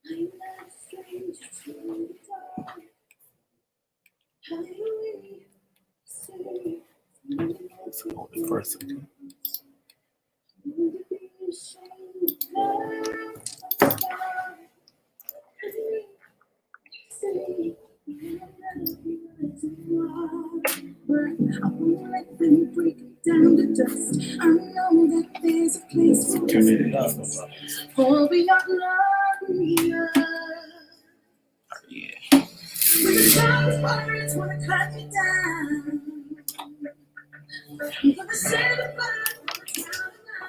I won't let them break it down to dust. I know that there's a place for we are glorious. When the clouds pirates wanna cut me down, I'm gonna set a fire for the town now.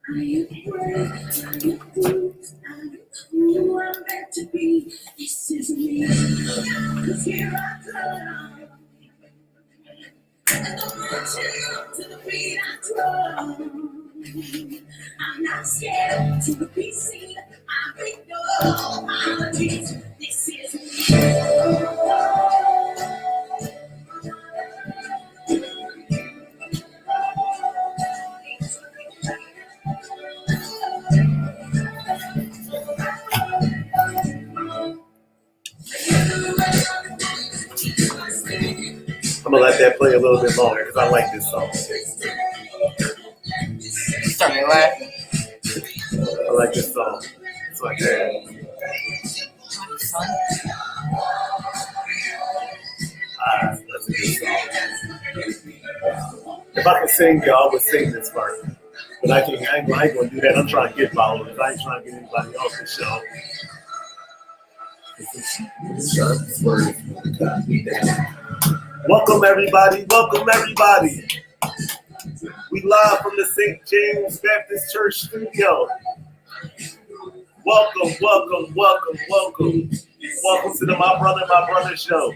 I am brave, I am bruised, I am who I'm meant to be. This is me, 'cause here I come. And I'm marching up to the beat I drum. I'm not scared to be seen. I make no apologies. This is me. I'm gonna let that play a little bit longer because I like this song. You started laughing. I like this song. It's like that. That's a good song. If I could sing, y'all would sing this part. But I ain't gonna do that. I'm trying to get followers. I ain't trying to get anybody off the show. Welcome everybody. Welcome everybody. We live from the St. James Baptist Church studio. Welcome, welcome, welcome, welcome. Welcome to the My Brother show.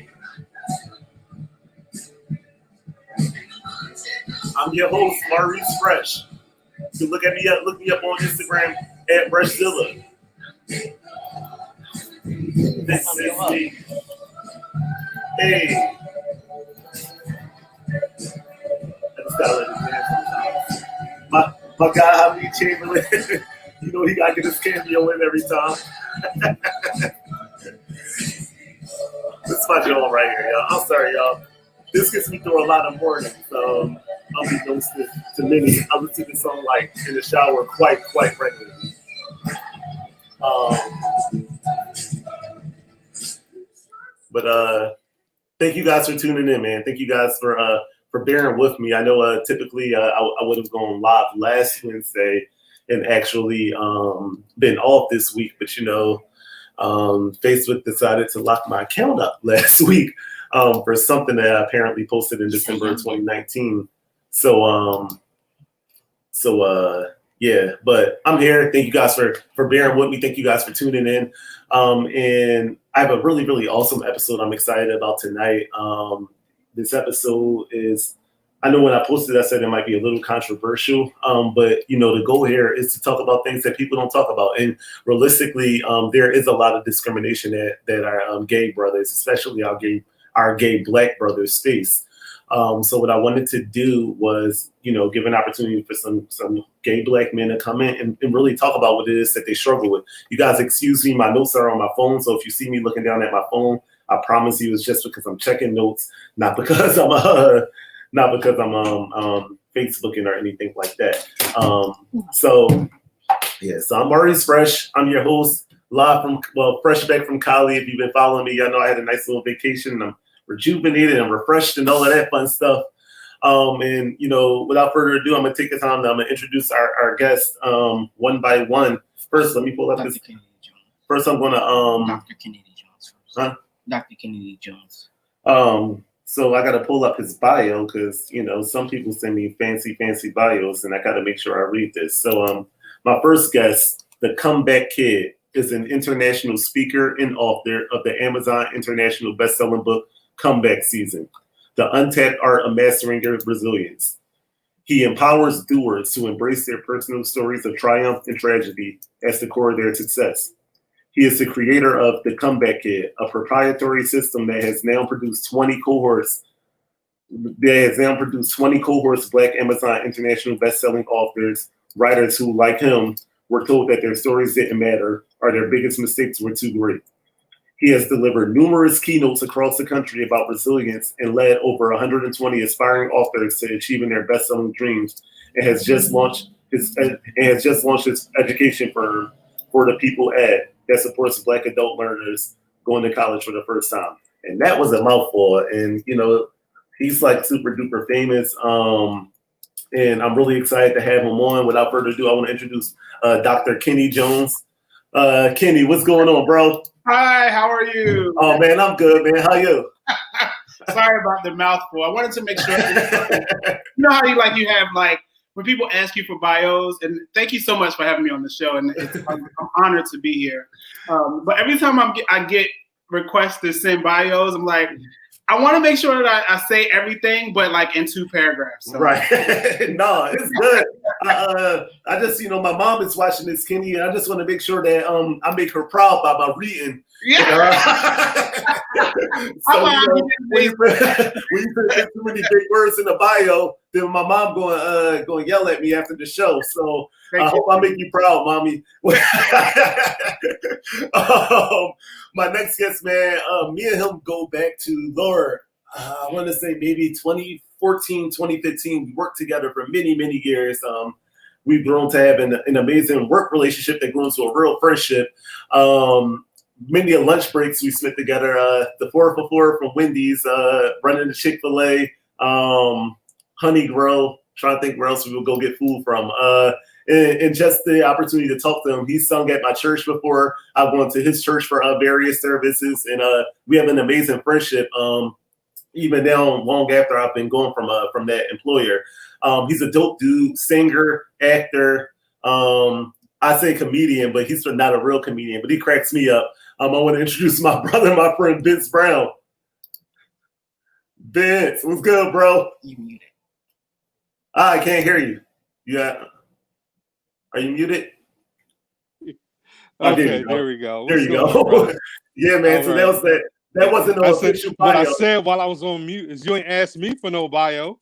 I'm your host, Maurice Fresh. You can look me up on Instagram at Freshzilla. This is me. Hey. My guy, Hamid Chamberlain, you know he gotta get his cameo in every time. This is my joint right here, y'all. I'm sorry, y'all. This gets me through a lot of mornings. I'll be ghosted to many. I listen to this song like in the shower quite regularly. But thank you guys for tuning in, man. Thank you guys for bearing with me. I know typically I would have gone live last Wednesday and actually been off this week, but you know, Facebook decided to lock my account up last week for something that I apparently posted in December of 2019. Yeah, but I'm here. Thank you guys for bearing with me. Thank you guys for tuning in. And I have a really, really awesome episode I'm excited about tonight. This episode is, I know when I posted, I said it might be a little controversial, but you know, the goal here is to talk about things that people don't talk about. And realistically, there is a lot of discrimination that our gay brothers, especially our gay Black brothers, face. So what I wanted to do was, you know, give an opportunity for some gay Black men to come in and really talk about what it is that they struggle with. You guys excuse me, my notes are on my phone, so if you see me looking down at my phone, I promise you it's just because I'm checking notes, not because I'm Facebooking or anything like that. So I'm Maurice Fresh. I'm your host, fresh back from Cali. If you've been following me, y'all know I had a nice little vacation and I'm rejuvenated and refreshed and all of that fun stuff. And you know, without further ado, I'm gonna take the time. I'm gonna introduce our guests one by one. First, let me pull up this. First, I'm gonna Dr. Kennedy Jones. Huh? Dr. Kennedy Jones. So I gotta pull up his bio because you know some people send me fancy bios, and I gotta make sure I read this. So my first guest, the Comeback Kid, is an international speaker and author of the Amazon International best-selling book Comeback Season, The Untapped Art of Mastering Your Resilience. He empowers doers to embrace their personal stories of triumph and tragedy as the core of their success. He is the creator of The Comeback Kid, a proprietary system that has now produced 20 cohorts. Black Amazon International best-selling authors, writers who, like him, were told that their stories didn't matter or their biggest mistakes were too great. He has delivered numerous keynotes across the country about resilience and led over 120 aspiring authors to achieving their best-selling dreams, and has just launched his education firm for the People Ed that supports Black adult learners going to college for the first time. And that was a mouthful. And he's like super duper famous. And I'm really excited to have him on. Without further ado, I want to introduce Dr. Kenny Jones. Kenny, what's going on, bro? Hi, how are you? Oh man, I'm good, man. How you? Sorry about the mouthful. I wanted to make sure. You know how you have when people ask you for bios, and thank you so much for having me on the show, and I'm honored to be here. But every time I get requests to send bios, I'm like, I want to make sure that I say everything, but in 2 paragraphs. So. Right. No, it's good. I just, my mom is watching this, Kenny, and I just want to make sure that I make her proud by reading. Yeah. So, when you put too many big words in the bio, then my mom going to yell at me after the show. So I hope I make you proud, mommy. My next guest, man, me and him go back to Lord. I want to say maybe 2014, 2015. We worked together for many, many years. We've grown to have an amazing work relationship that grew into a real friendship. Many lunch breaks we spent together. The 4 for 4 from Wendy's, running the Chick-fil-A, Honey Grill, trying to think where else we would go get food from. And just the opportunity to talk to him. He sung at my church before. I've gone to his church for various services, and we have an amazing friendship. Even now, long after I've been going from that employer. He's a dope dude, singer, actor. I say comedian, but he's not a real comedian, but he cracks me up. I want to introduce my brother, my friend, Vince Brown. Vince, what's good, bro? You muted. I can't hear you. Yeah. Are you muted? Okay, there we go. There you go. Yeah, man. So right. that wasn't no official bio. What I said while I was on mute is you ain't asked me for no bio.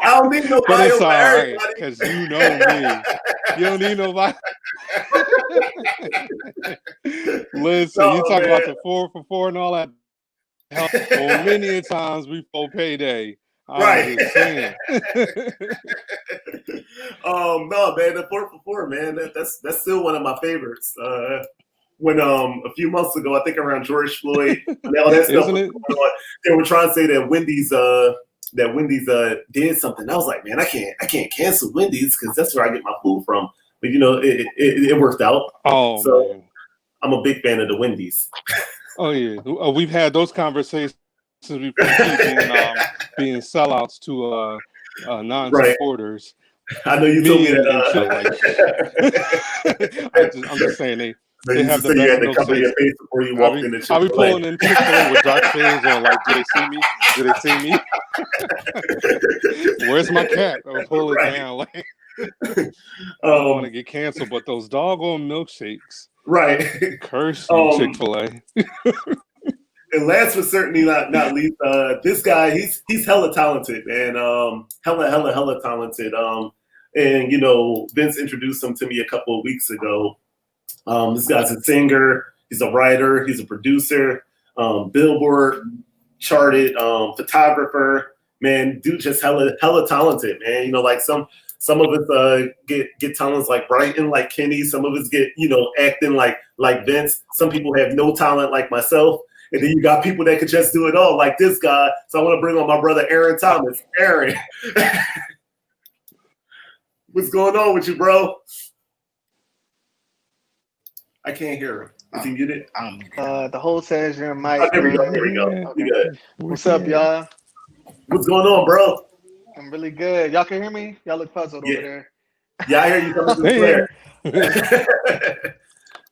I don't need no bio. But it's all right, because you know me. You don't need no bio. Listen, you talk about the 4 for 4 and all that. Well, many times before payday. Right. Just saying. No, man, the 4 for 4, man. That's still one of my favorites. When a few months ago, I think around George Floyd, and all that stuff was going on, they were trying to say that Wendy's did something. I was like, man, I can't cancel Wendy's because that's where I get my food from. But it worked out. Oh, so man. I'm a big fan of the Wendy's. Oh yeah, we've had those conversations before, being sellouts to non-supporters. Right. I know you told me that. I'm just saying they have the you had to cover your face before you walked in the Chick-fil-A. I'll be pulling in Chick-fil-A with dark shades on, do they see me? Do they see me? Where's my cap? I'll pull it down. I don't want to get canceled, but those doggone milkshakes. Right. Curse you, Chick-fil-A. And last but certainly not least, this guy, he's hella talented, man. Hella talented. And Vince introduced him to me a couple of weeks ago. This guy's a singer, he's a writer, he's a producer, Billboard charted, photographer. Man, dude, just hella talented, man. Some of us get talents like Brighton, like Kenny. Some of us get acting like Vince. Some people have no talent like myself. And then you got people that could just do it all, like this guy. So I want to bring on my brother, Aaron Thomas. Aaron. What's going on with you, bro? I can't hear him. Is he muted? The whole says your mic. Oh, there we go. Okay. You good. What's up, y'all? What's going on, bro? I'm really good. Y'all can hear me? Y'all look puzzled over there. Yeah, I hear you coming through clear.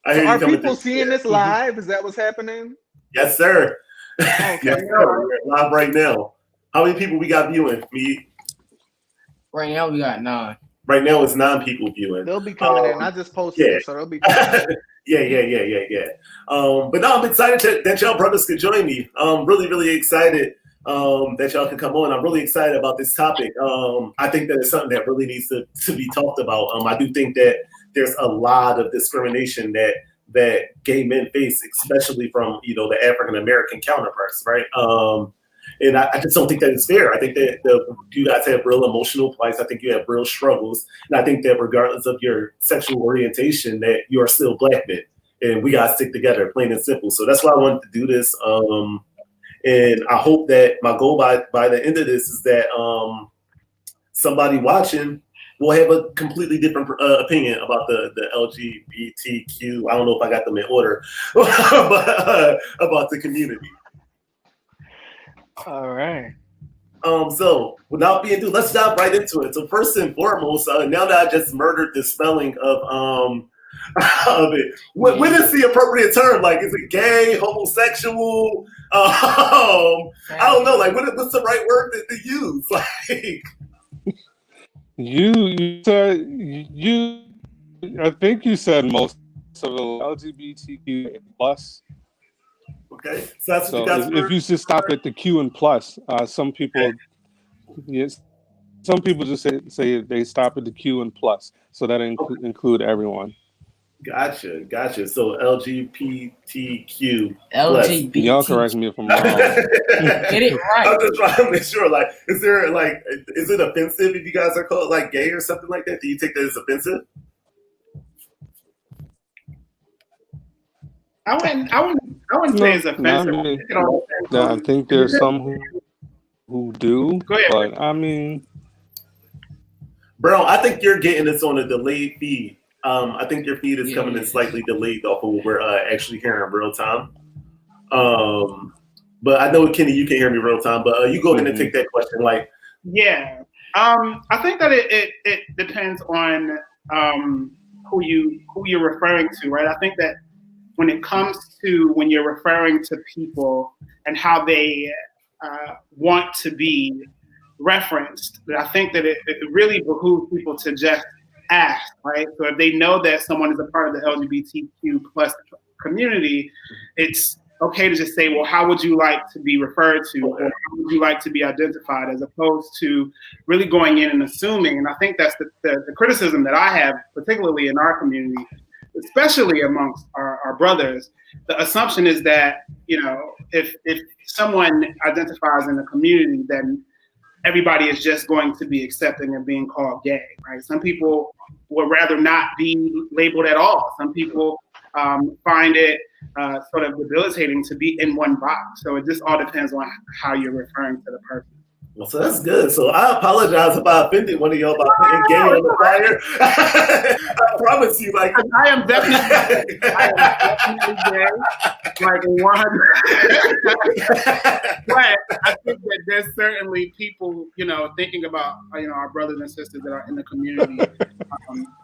Are people seeing this live? Is that what's happening? Yes, sir. Okay. Yes, sir. We're live right now. How many people we got viewing? Right now we got 9. Right now it's 9 people viewing. They'll be coming in. I just posted it, so they'll be coming in. Yeah. But no, I'm excited that y'all brothers could join me. I'm really, really excited. that y'all can come on. I'm really excited about this topic. I think that it's something that really needs to be talked about. I do think that there's a lot of discrimination that gay men face, especially from the African American counterparts, right? And I just don't think that it's fair. I think that you guys have real emotional plights. I think you have real struggles, and I think that regardless of your sexual orientation, that you are still Black men, and we gotta stick together, plain and simple. So that's why I wanted to do this. And I hope that my goal by the end of this is that somebody watching will have a completely different opinion about the LGBTQ. I don't know if I got them in order, but about the community. All right. So without being ado, let's dive right into it. So first and foremost, now that I just murdered the spelling of it, what is the appropriate term? Like, is it gay, homosexual? I don't know. Like, what's the right word to use? Like, you said I think you said most of the LGBTQ plus. Okay, so that's So what you guys if you just stop at the Q and plus, some people, yes, some people just say they stop at the Q and plus, so that include everyone. Gotcha. So LGBTQ. LGBT. Y'all correct me if I'm wrong. Get it right. I'm just trying to make sure. Like, is it offensive if you guys are called like gay or something like that? Do you take that as offensive? I wouldn't say it's offensive. I think there's some who do. Go ahead. But I mean, bro, I think you're getting this on a delayed feed. I think your feed is coming in slightly delayed off of what we're actually hearing in real time. But I know, Kenny, you can hear me real time. But you go ahead and take that question. Like, yeah, I think that it depends on who you're referring to, right? I think that when it comes to when you're referring to people and how they want to be referenced, I think that it really behooves people to just ask, right? So if they know that someone is a part of the LGBTQ plus community, it's okay to just say, well, how would you like to be referred to? Or how would you like to be identified, as opposed to really going in and assuming. And I think that's the criticism that I have, particularly in our community, especially amongst our brothers. The assumption is that, if someone identifies in the community, then everybody is just going to be accepting of being called gay, right? Some people would rather not be labeled at all. Some people find it sort of debilitating to be in one box. So it just all depends on how you're referring to the person. Well, so that's good. So I apologize if I offended one of y'all by putting gay on the flyer. I promise you, like, I am definitely gay, like 100. But I think that there's certainly people, thinking about our brothers and sisters that are in the community,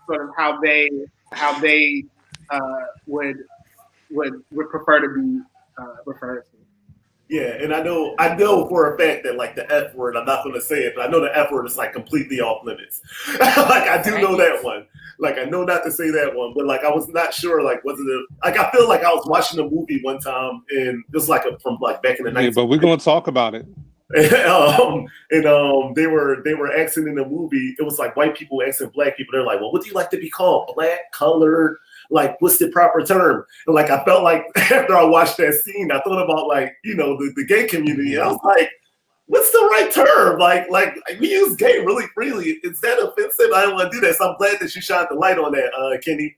sort of how they would prefer to be referred to. Yeah, and I know for a fact that like the F word, I'm not going to say it, but I know the F word is like completely off limits. Like I do know that one. Like I know not to say that one, but like I was not sure. Like was it like I feel like I was watching a movie one time, and it was like from like back in the 90s. Yeah, but we're gonna talk about it. And they were asking in the movie. It was like white people asking black people. They're like, "Well, what do you like to be called? Black, colored? Like, what's the proper term?" And like, I felt like after I watched that scene, I thought about like, the gay community. And I was like, what's the right term? Like we use gay really freely. Is that offensive? I don't want to do that. So I'm glad that you shined the light on that, Kenny.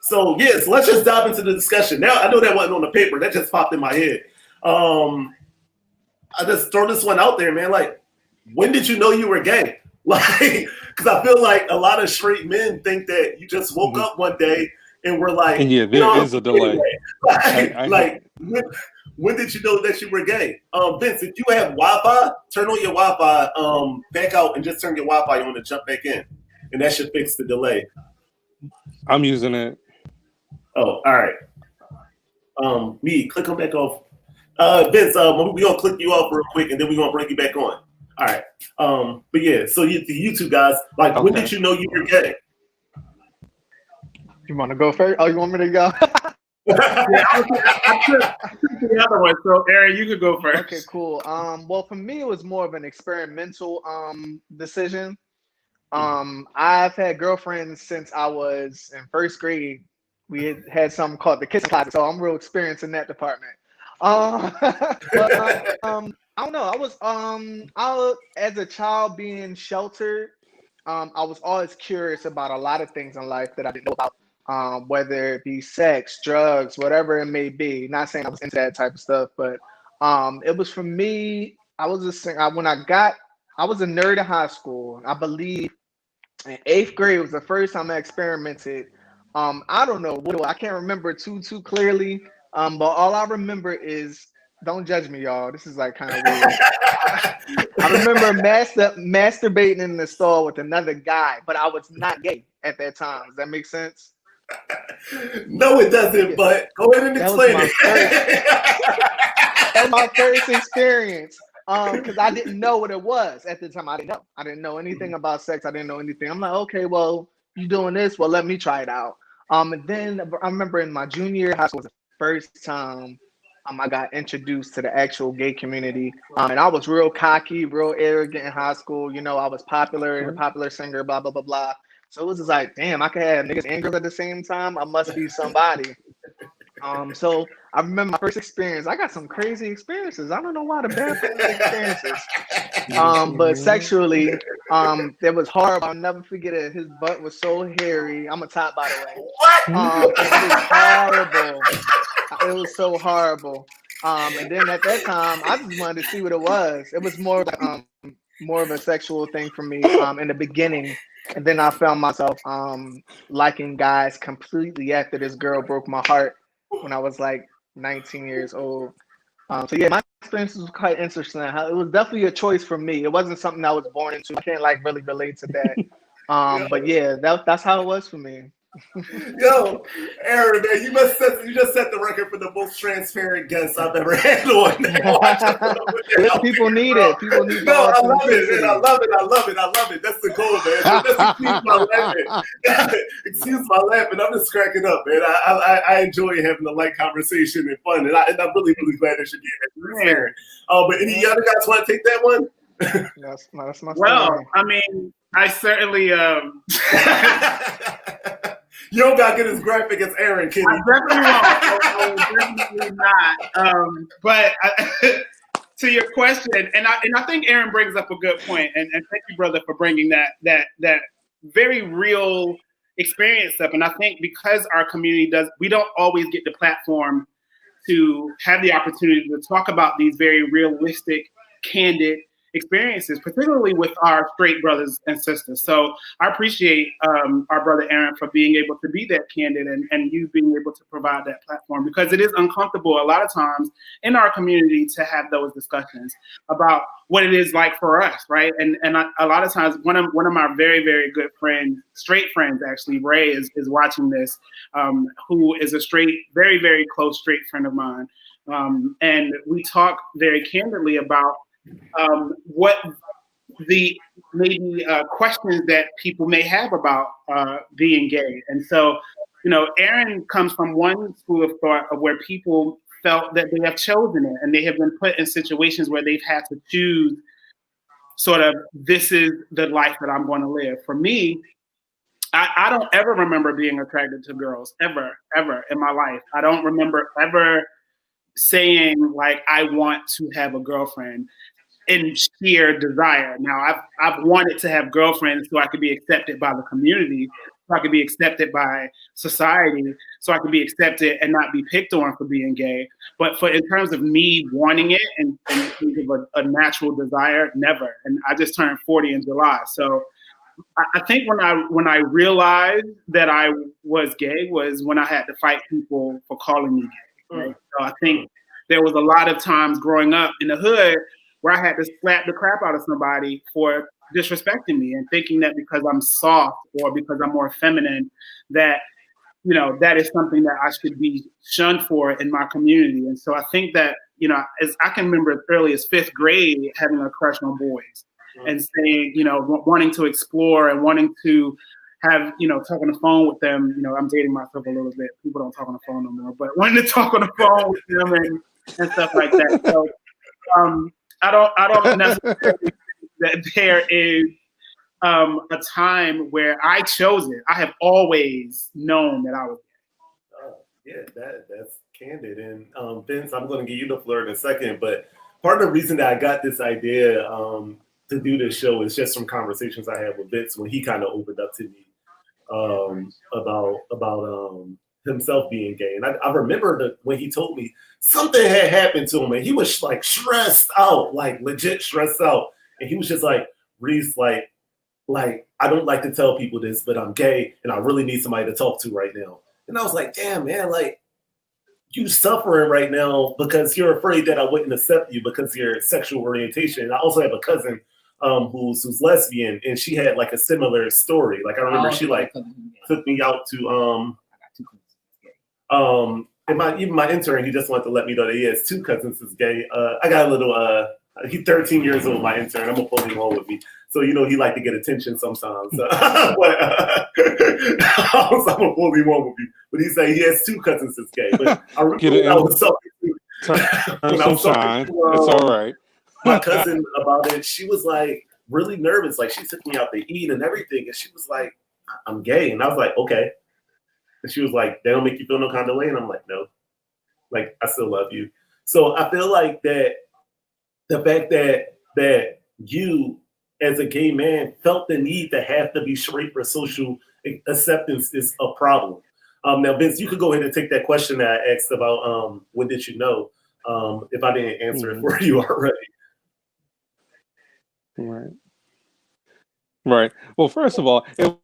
So yes, let's just dive into the discussion. Now I know that wasn't on the paper. That just popped in my head. I just throw this one out there, man. Like, when did you know you were gay? Like, because I feel like a lot of straight men think that you just woke up one day and were like, and yeah, there is a delay. When did you know that you were gay? Vince, if you have Wi-Fi, turn on your Wi-Fi, back out and just turn your Wi-Fi on and jump back in, and that should fix the delay. I'm using it. Oh, all right. Me, click on back off. Vince, we're gonna click you off real quick, and then we're gonna bring you back on. All right. But yeah, so you two guys, like, when did you know you were gay? You want to go first? Oh, you want me to go? I took the other one. So, Aaron, you could go first. Okay, cool. Well, for me, it was more of an experimental decision. I've had girlfriends since I was in first grade. We had something called the kissing closet, so I'm real experienced in that department. But I don't know. As a child being sheltered, I was always curious about a lot of things in life that I didn't know about, whether it be sex, drugs, whatever it may be. Not saying I was into that type of stuff, but it was for me. I was a nerd in high school. I believe in 8th grade was the first time I experimented. I don't know I can't remember too clearly. But all I remember is, don't judge me, y'all. This is like kind of weird. I remember masturbating in the stall with another guy, but I was not gay at that time. Does that make sense? No, it doesn't. But go ahead and explain it. That was my first experience. Because I didn't know what it was at the time. I didn't know anything about sex. I didn't know anything. I'm like, okay, well, you doing this? Well, let me try it out. And then I remember in my junior year of high school was the first time I got introduced to the actual gay community. And I was real cocky, real arrogant in high school. You know, I was popular, a popular singer, blah, blah, blah, blah. So it was just like, damn, I could have niggas and girls at the same time. I must be somebody. So I remember my first experience. I got some crazy experiences. I don't know why the bad experiences. But sexually, it was horrible. I'll never forget it. His butt was so hairy. I'm a top, by the way. It was horrible. It was so horrible. And then at that time, I just wanted to see what it was. It was more of a sexual thing for me in the beginning. And then I found myself liking guys completely after this girl broke my heart when I was like 19 years old. So yeah, my experience was quite interesting. It was definitely a choice for me. It wasn't something I was born into. I can't like really relate to that. But yeah, that's how it was for me. Yo, Aaron, man, you just set the record for the most transparent guest I've ever had on. People need it. People need. No, I love it, man. I love it. That's the goal, man. So excuse my laughing. I'm just cracking up, man. I enjoy having a light conversation and fun, and I'm really glad that you're getting Aaron. But any other guys want to take that one? That's my well, story. I mean, I certainly. You don't got to get as graphic as Aaron, Kenny. I definitely not. But to your question, and I think Aaron brings up a good point, and thank you, brother, for bringing that very real experience up. And I think because our community we don't always get the platform to have the opportunity to talk about these very realistic, candid experiences, particularly with our straight brothers and sisters. So I appreciate our brother Aaron for being able to be that candid and you being able to provide that platform, because it is uncomfortable a lot of times in our community to have those discussions about what it is like for us, right? And a lot of times one of my very, very good friends, straight friends actually, Ray is watching this, who is a straight, very, very close straight friend of mine. And we talk very candidly about what the maybe questions that people may have about being gay. And so, you know, Aaron comes from one school of thought of where people felt that they have chosen it and they have been put in situations where they've had to choose sort of, this is the life that I'm going to live. For me, I don't ever remember being attracted to girls, ever in my life. I don't remember ever saying like, I want to have a girlfriend in sheer desire. Now, I've wanted to have girlfriends so I could be accepted by the community, so I could be accepted by society, so I could be accepted and not be picked on for being gay. But in terms of me wanting it and a natural desire, never. And I just turned 40 in July. So I think when I realized that I was gay was when I had to fight people for calling me gay. Right? So I think there was a lot of times growing up in the hood where I had to slap the crap out of somebody for disrespecting me and thinking that because I'm soft or because I'm more feminine, that, you know, that is something that I should be shunned for in my community. And so I think that, you know, as I can remember as early as 5th grade having a crush on boys and saying, you know, wanting to explore and wanting to have, talk on the phone with them. I'm dating myself a little bit. People don't talk on the phone no more, but wanting to talk on the phone with them and stuff like that. So I don't necessarily think that there is a time where I chose it. I have always known that I was gay. Yeah, that's candid. And Vince, I'm going to give you the floor in a second, but part of the reason that I got this idea to do this show is just from conversations I had with Vince when he kind of opened up to me about himself being gay. And I remember that when he told me something had happened to him and he was like stressed out, like legit stressed out. And he was just like, Reese, like I don't like to tell people this, but I'm gay and I really need somebody to talk to right now. And I was like, damn, man, like you suffering right now because you're afraid that I wouldn't accept you because of your sexual orientation. And I also have a cousin who's lesbian, and she had like a similar story. Like I remember she like took me out to even my intern, he just wanted to let me know that he has 2 cousins who's gay. I got a little he's 13 years old, my intern. I'm gonna pull him on with me. So he like to get attention sometimes. But I'm gonna pull him on with me. But he said he has 2 cousins that's gay. But I remember I was talking to it's all right. my cousin about it. She was like really nervous. Like she took me out to eat and everything. And she was like, I'm gay. And I was like, okay. And she was like, they don't make you feel no kind of way. And I'm like, no, like I still love you. So I feel like that the fact that you as a gay man felt the need to have to be straight for social acceptance is a problem. Now, Vince, you could go ahead and take that question that I asked about when did you know, if I didn't answer it for you already. Right. Well, first of all, it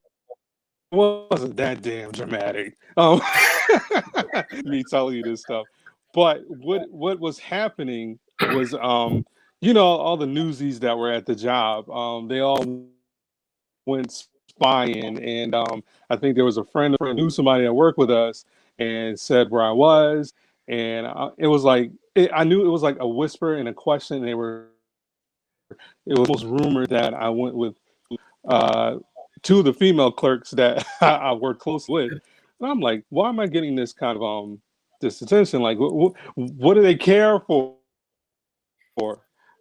wasn't that damn dramatic. Me telling you this stuff. But what was happening was, all the newsies that were at the job, they all went spying, and I think there was a friend who knew somebody that worked with us and said where I was, and it was like I knew it was like a whisper and a question. It was almost rumored that I went with 2 of the female clerks that I worked close with, and I'm like, why am I getting this kind of this attention? Like, what do they care for?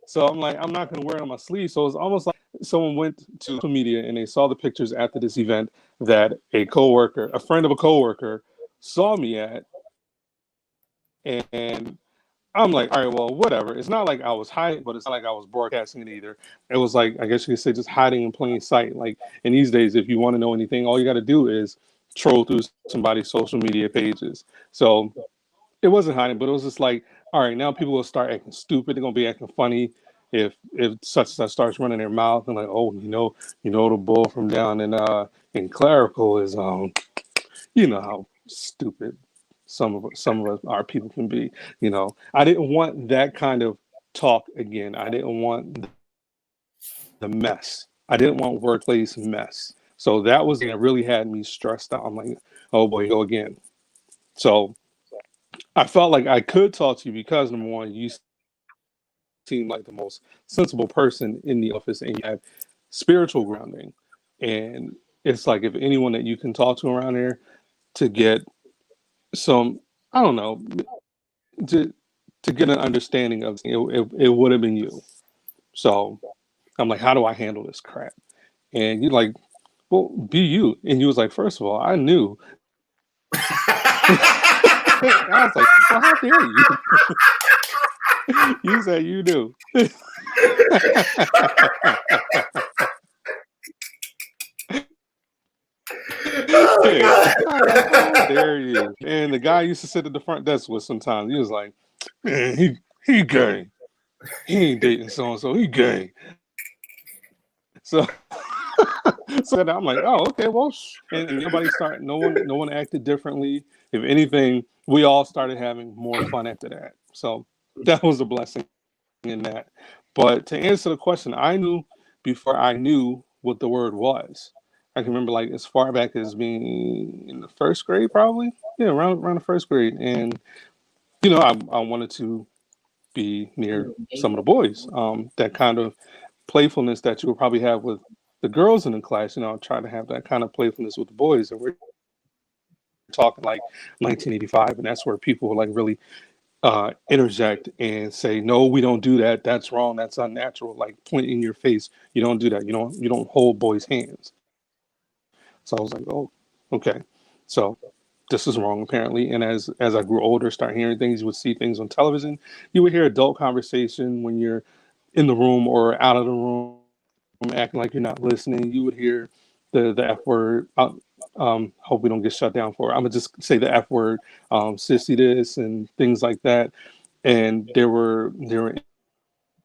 So I'm like, I'm not going to wear it on my sleeve. So it's almost like someone went to social media and they saw the pictures after this event that a friend of a coworker, saw me at, and I'm like, all right, well, whatever. It's not like I was hiding, but it's not like I was broadcasting it either. It was like, I guess you could say, just hiding in plain sight. Like, in these days, if you want to know anything, all you got to do is troll through somebody's social media pages. So it wasn't hiding, but it was just like, all right, now people will start acting stupid. They're gonna be acting funny if such and such starts running their mouth and like, oh, the bull from down in Clerical is you know how stupid some of us our people can be. I didn't want that kind of talk again. I didn't want the mess. I didn't want workplace mess. So that was it. Really had me stressed out. I'm like, oh boy, go again. So I felt like I could talk to you because, number one, you seem like the most sensible person in the office and you have spiritual grounding. And it's like, if anyone that you can talk to around here to get some, I don't know, to get an understanding of it would have been you. So I'm like, how do I handle this crap? And you're like, well, be you. And you was like, first of all, I knew. I was like, well, how dare you? You said you knew. How dare you? And the guy used to sit at the front desk with sometimes. He was like, man, he gay. He ain't dating so-and-so. He gay. So I'm like, oh, okay, well, and no one acted differently. If anything, we all started having more fun after that. So that was a blessing in that. But to answer the question, I knew before I knew what the word was. I can remember like as far back as being in the first grade, probably. Yeah, around the first grade. And, I wanted to be near some of the boys. That kind of playfulness that you would probably have with the girls in the class, try to have that kind of playfulness with the boys, and we're talking like 1985, and that's where people like really interject and say, no, we don't do that, that's wrong, that's unnatural, like point in your face, you don't do that, you don't hold boys' hands. So I was like, oh, okay, so this is wrong apparently. And as I grew older, start hearing things, you would see things on television, you would hear adult conversation when you're in the room or out of the room acting like you're not listening. You would hear the F word. Hope we don't get shut down for it. I'm gonna just say the F word, sissy this and things like that. And there were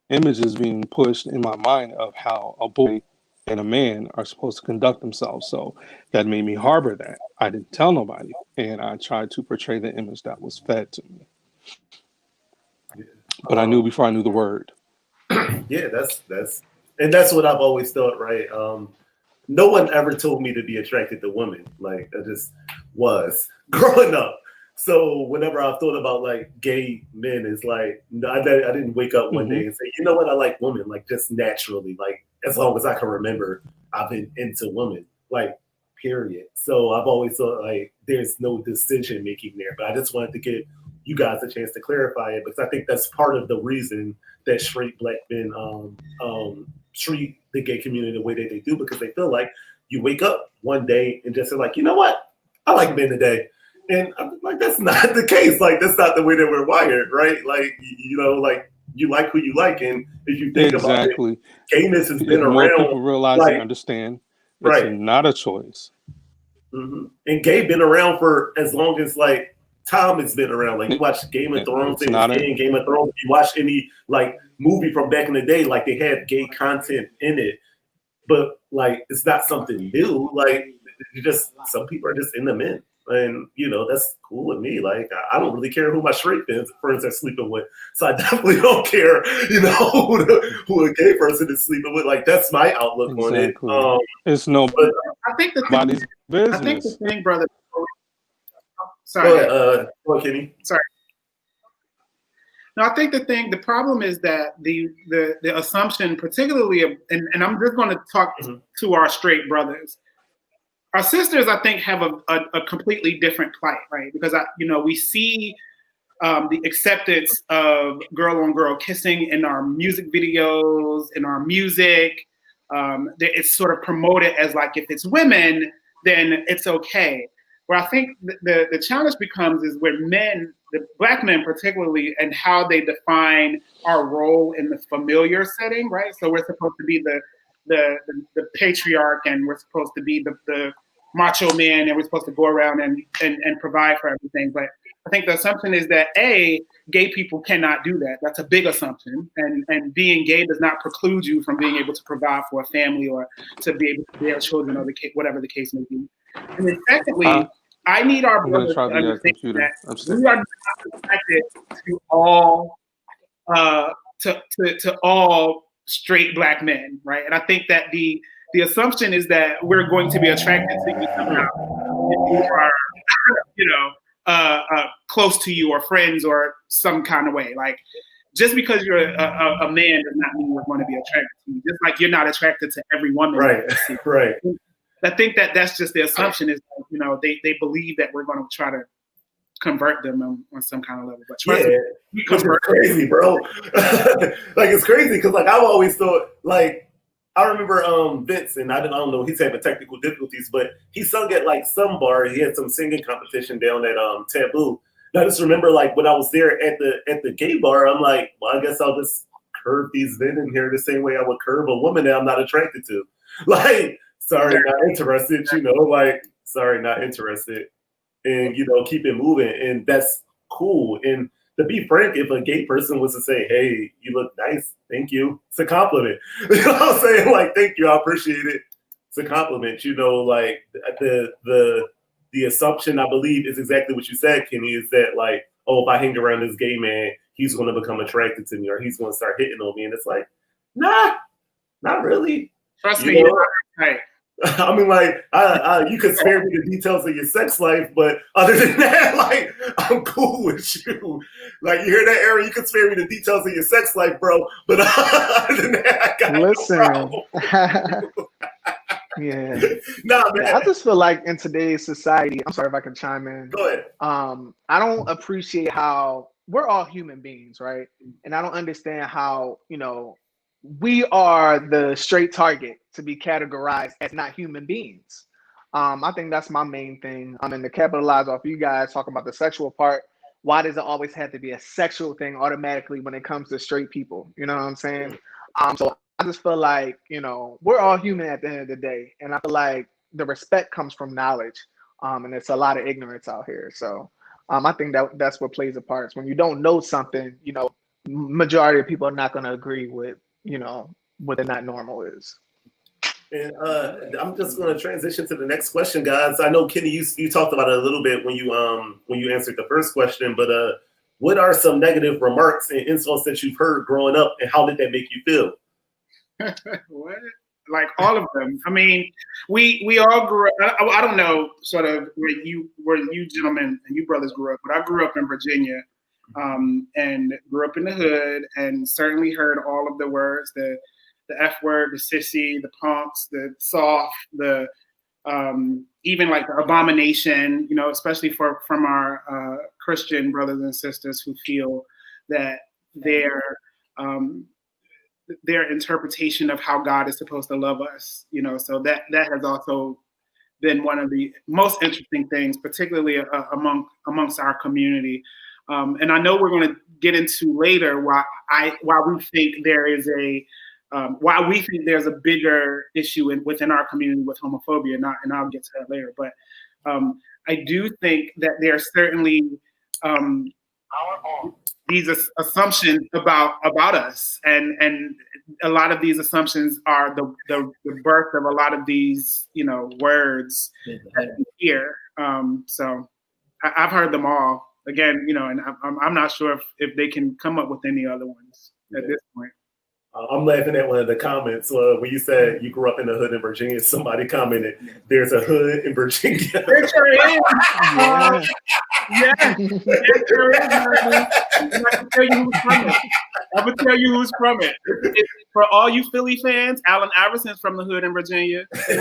images being pushed in my mind of how a boy and a man are supposed to conduct themselves. So that made me harbor that. I didn't tell nobody, and I tried to portray the image that was fed to me. But I knew before I knew the word. Yeah, that's what I've always thought, right? No one ever told me to be attracted to women. Like, I just was growing up. So whenever I thought about like gay men, it's like I didn't wake up one day and say, you know what, I like women, like just naturally, like as long as I can remember, I've been into women, like period. So I've always thought like there's no decision making there, but I just wanted to give you guys a chance to clarify it, because I think that's part of the reason that straight black men treat the gay community the way that they do, because they feel like you wake up one day and just say like, you know what, I like men today. And I'm like, that's not the case. Like, that's not the way that we're wired, right? Like, like you like who you like. And if you think about it, gayness has been around. More people realize and understand it's not a choice. Mm-hmm. And gay been around for as long as like time has been around. Like, you watch Game of Thrones, Game of Thrones. You watch any like movie from back in the day, like they had gay content in it. But like, it's not something new. Like, some people are just into men. And that's cool with me. Like, I don't really care who my straight friends are sleeping with. So I definitely don't care, who a gay person is sleeping with. Like, that's my outlook on it. It's nobody's business. I think the thing, brother. Sorry. Go ahead, Kenny. Sorry. No, I think the problem is that the assumption, particularly, and I'm just going to talk to our straight brothers. Our sisters, I think, have a completely different plight, right? Because we see the acceptance of girl-on-girl kissing in our music videos, in our music. It's sort of promoted as like, if it's women, then it's okay. Where I think the challenge becomes is where men, the black men particularly, and how they define our role in the familiar setting, right? So we're supposed to be the patriarch, and we're supposed to be the macho man, and we're supposed to go around and provide for everything. But I think the assumption is that gay people cannot do that. That's a big assumption, and being gay does not preclude you from being able to provide for a family or to be able to bear children, or whatever the case may be. And then secondly, I need our brothers to understand that we are not attracted to all to all straight black men, right? And I think that the assumption is that we're going to be attracted to you somehow if you are, close to you or friends or some kind of way. Like, just because you're a man does not mean we're going to be attracted to you. Just like you're not attracted to every woman. Right. Right. I think that's just the assumption is, they believe that we're going to try to convert them on some kind of level. But it's crazy, bro. Like, it's crazy because like I've always thought, like, I remember Vince, and I don't know, he's having technical difficulties, but he sung at like some bar. He had some singing competition down at Taboo. And I just remember like when I was there at the gay bar, I'm like, well, I guess I'll just curve these men in here the same way I would curve a woman that I'm not attracted to. Like, sorry, not interested, sorry, not interested. And, keep it moving. And that's cool. And to be frank, if a gay person was to say, hey, you look nice, thank you, it's a compliment. You know what I'm saying? Like, thank you, I appreciate it. It's a compliment. Like the assumption, I believe, is exactly what you said, Kenny, is that like, oh, if I hang around this gay man, he's going to become attracted to me, or he's going to start hitting on me. And it's like, nah, not really. Trust me, right. I mean, like, you can spare me the details of your sex life, but other than that, like, I'm cool with you. Like, you hear that, Aaron? You can spare me the details of your sex life, bro. But other than that, I got listen. Yeah. Nah, man. Yeah, I just feel like in today's society, I'm sorry if I can chime in. Go ahead. I don't appreciate how we're all human beings, right? And I don't understand how, we are the straight target to be categorized as not human beings. I think that's my main thing. And to capitalize off you guys talking about the sexual part, why does it always have to be a sexual thing automatically when it comes to straight people? You know what I'm saying? So I just feel like, we're all human at the end of the day. And I feel like the respect comes from knowledge. And it's a lot of ignorance out here. So I think that's what plays a part. When you don't know something, majority of people are not going to agree with, what the not normal is. And I'm just going to transition to the next question, guys. I know Kenny, you talked about it a little bit when you answered the first question, but what are some negative remarks and insults that you've heard growing up, and how did that make you feel? What? Like all of them. I mean, we all grew up. I don't know sort of where you gentlemen and you brothers grew up, but I grew up in Virginia, and grew up in the hood, and certainly heard all of the words, the F word, the sissy, the punks, the soft, the even like the abomination, especially from our Christian brothers and sisters who feel that their interpretation of how God is supposed to love us, so that has also been one of the most interesting things, particularly amongst our community. And I know we're going to get into later why we think there is why we think there's a bigger issue within our community with homophobia, and I'll get to that later. But I do think that there are certainly these assumptions about us, and a lot of these assumptions are the birth of a lot of these words that we hear. So I've heard them all again, and I'm not sure if they can come up with any other ones at this point. I'm laughing at one of the comments when you said you grew up in the hood in Virginia. Somebody commented, "There's a hood in Virginia." There sure is. Yeah, there sure is. I can tell you who's from it. I'm gonna tell you who's from it. For all you Philly fans, Allen Iverson's from the hood in Virginia. Missy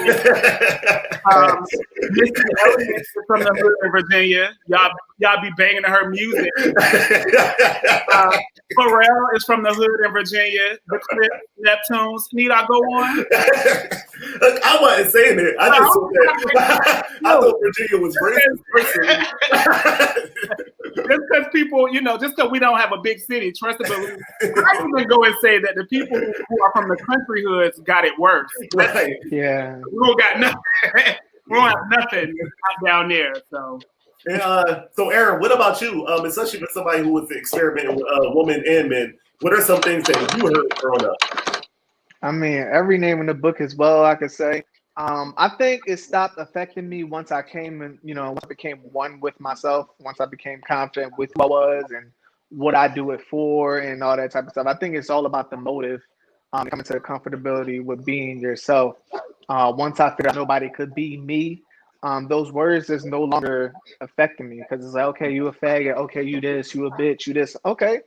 Elliott is from the hood in Virginia. Y'all be banging to her music. Pharrell is from the hood in Virginia. The Crips, Neptunes. Need I go on? Look, I wasn't saying it. I just said I thought Virginia was racist. Just because people, just because we don't have a big city, trust me, I even go and say that the people who are from the country hoods got it worse. Right. Yeah. We don't got nothing. We don't have nothing down there. So. So Aaron, what about you? Especially for somebody who was experimenting with women and men, what are some things that you heard growing up? I mean, every name in the book as well, I could say. I think it stopped affecting me once I came and, once I became one with myself, once I became confident with who I was and what I do it for and all that type of stuff. I think it's all about the motive, coming to the comfortability with being yourself. Once I figured out nobody could be me, those words is no longer affecting me because it's like, okay, you a faggot, okay, you this, you a bitch, you this, okay,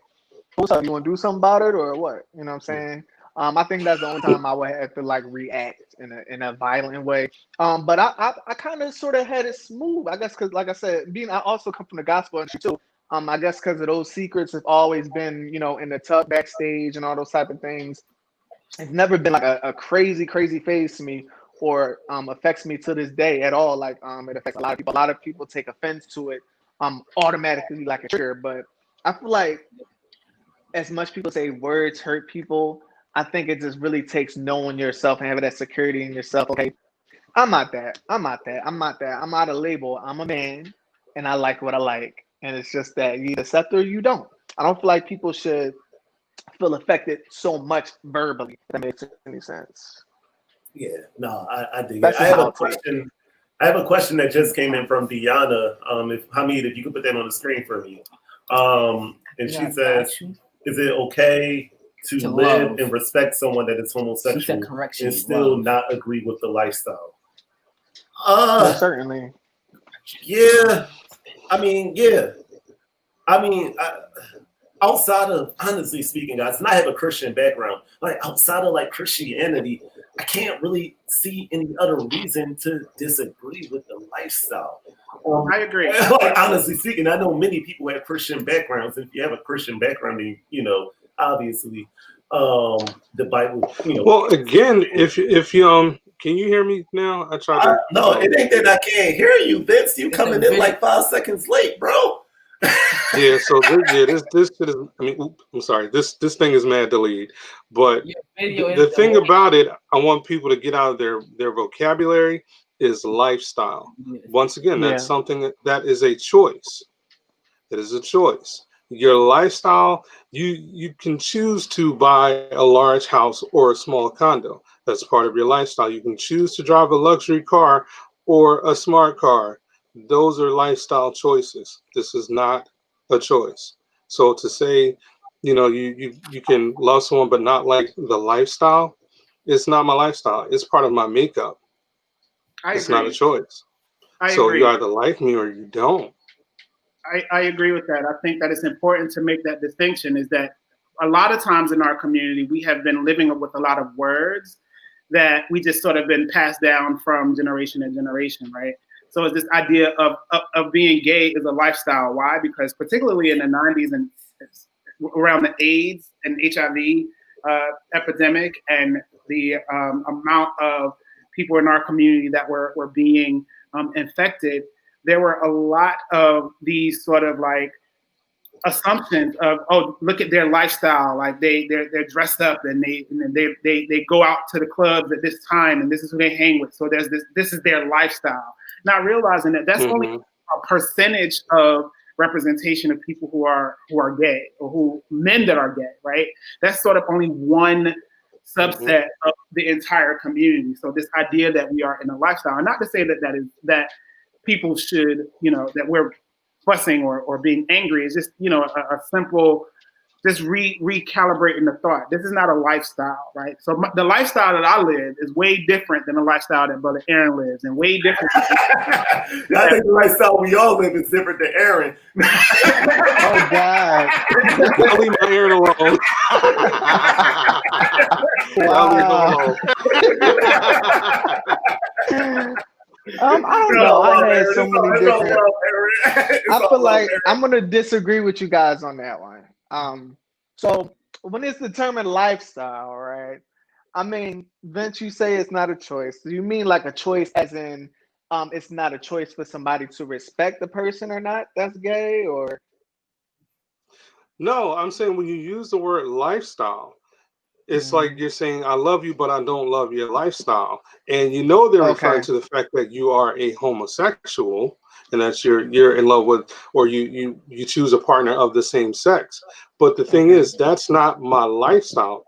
what's up? You want to do something about it or what? You know what I'm saying? I think that's the only time I would have to react in a violent way. But I kind of sort of had it smooth, I guess, because like I said, I also come from the gospel industry too. I guess because of those secrets have always been, in the tub backstage and all those type of things. It's never been like a crazy phase to me or affects me to this day at all. Like it affects a lot of people. A lot of people take offense to it automatically like a trigger. But I feel like as much people say words hurt people, I think it just really takes knowing yourself and having that security in yourself. Okay, I'm not that. I'm not a label. I'm a man and I like what I like. And it's just that you either accept it or you don't. I don't feel like people should feel affected so much verbally, if that makes any sense. Yeah, no, I dig That's it. I have a question that just came in from Deanna. If Hamid, if you could put that on the screen for me. And she says, is it okay to live love and respect someone that is homosexual and still not agree with the lifestyle? Well, certainly. Yeah. I mean, outside of, honestly speaking, guys, and I have a Christian background, outside of Christianity, I can't really see any other reason to disagree with the lifestyle. I agree. Like, honestly speaking, I know many people have Christian backgrounds. If you have a Christian background, then, obviously, the Bible, Well, again, if you can you hear me now? I tried to. no, it ain't that I can't hear you, Vince. You It's coming a in like 5 seconds late, bro. Yeah, so this shit is. I mean, I'm sorry. This thing is mad delayed, but Your video the is thing about it, I want people to get out of their vocabulary is lifestyle. Once again, Yeah. that's something that is a choice. It is a choice. Your lifestyle, you can choose to buy a large house or a small condo. That's part of your lifestyle. You can choose to drive a luxury car or a smart car. Those are lifestyle choices. This is not a choice. So to say, you can love someone but not like the lifestyle, it's not my lifestyle. It's part of my makeup. I It's not a agree. choice. I So you agree. either like me or you don't. I agree with that. I think that it's important to make that distinction is that a lot of times in our community, we have been living with a lot of words that we just sort of been passed down from generation to generation, right? So it's this idea of being gay is a lifestyle. Why? Because particularly in the 90s and around the AIDS and HIV epidemic and the amount of people in our community that were being infected, there were a lot of these sort of like assumptions of, oh, look at their lifestyle, like they're dressed up and they go out to the clubs at this time and this is who they hang with. So there's this is their lifestyle. Not realizing that that's only a percentage of representation of people who are gay or who men that are gay, right? That's sort of only one subset of the entire community. So this idea that we are in a lifestyle, and not to say that people should, that we're fussing or being angry. It's just, a simple, just recalibrating the thought. This is not a lifestyle, right? So the lifestyle that I live is way different than the lifestyle that Brother Aaron lives, and way different. I think the lifestyle we all live is different than Aaron. Oh God! I'll leave my Aaron alone. Wow. I don't know. I had so many different. I feel like I'm gonna disagree with you guys on that one. So when it's determined lifestyle, right? I mean, Vince, you say it's not a choice. Do you mean like a choice as in it's not a choice for somebody to respect the person or not that's gay, or? No, I'm saying when you use the word lifestyle, it's like you're saying, I love you, but I don't love your lifestyle. And they're referring to the fact that you are a homosexual and that you're in love with, or you choose a partner of the same sex. But the thing is, that's not my lifestyle.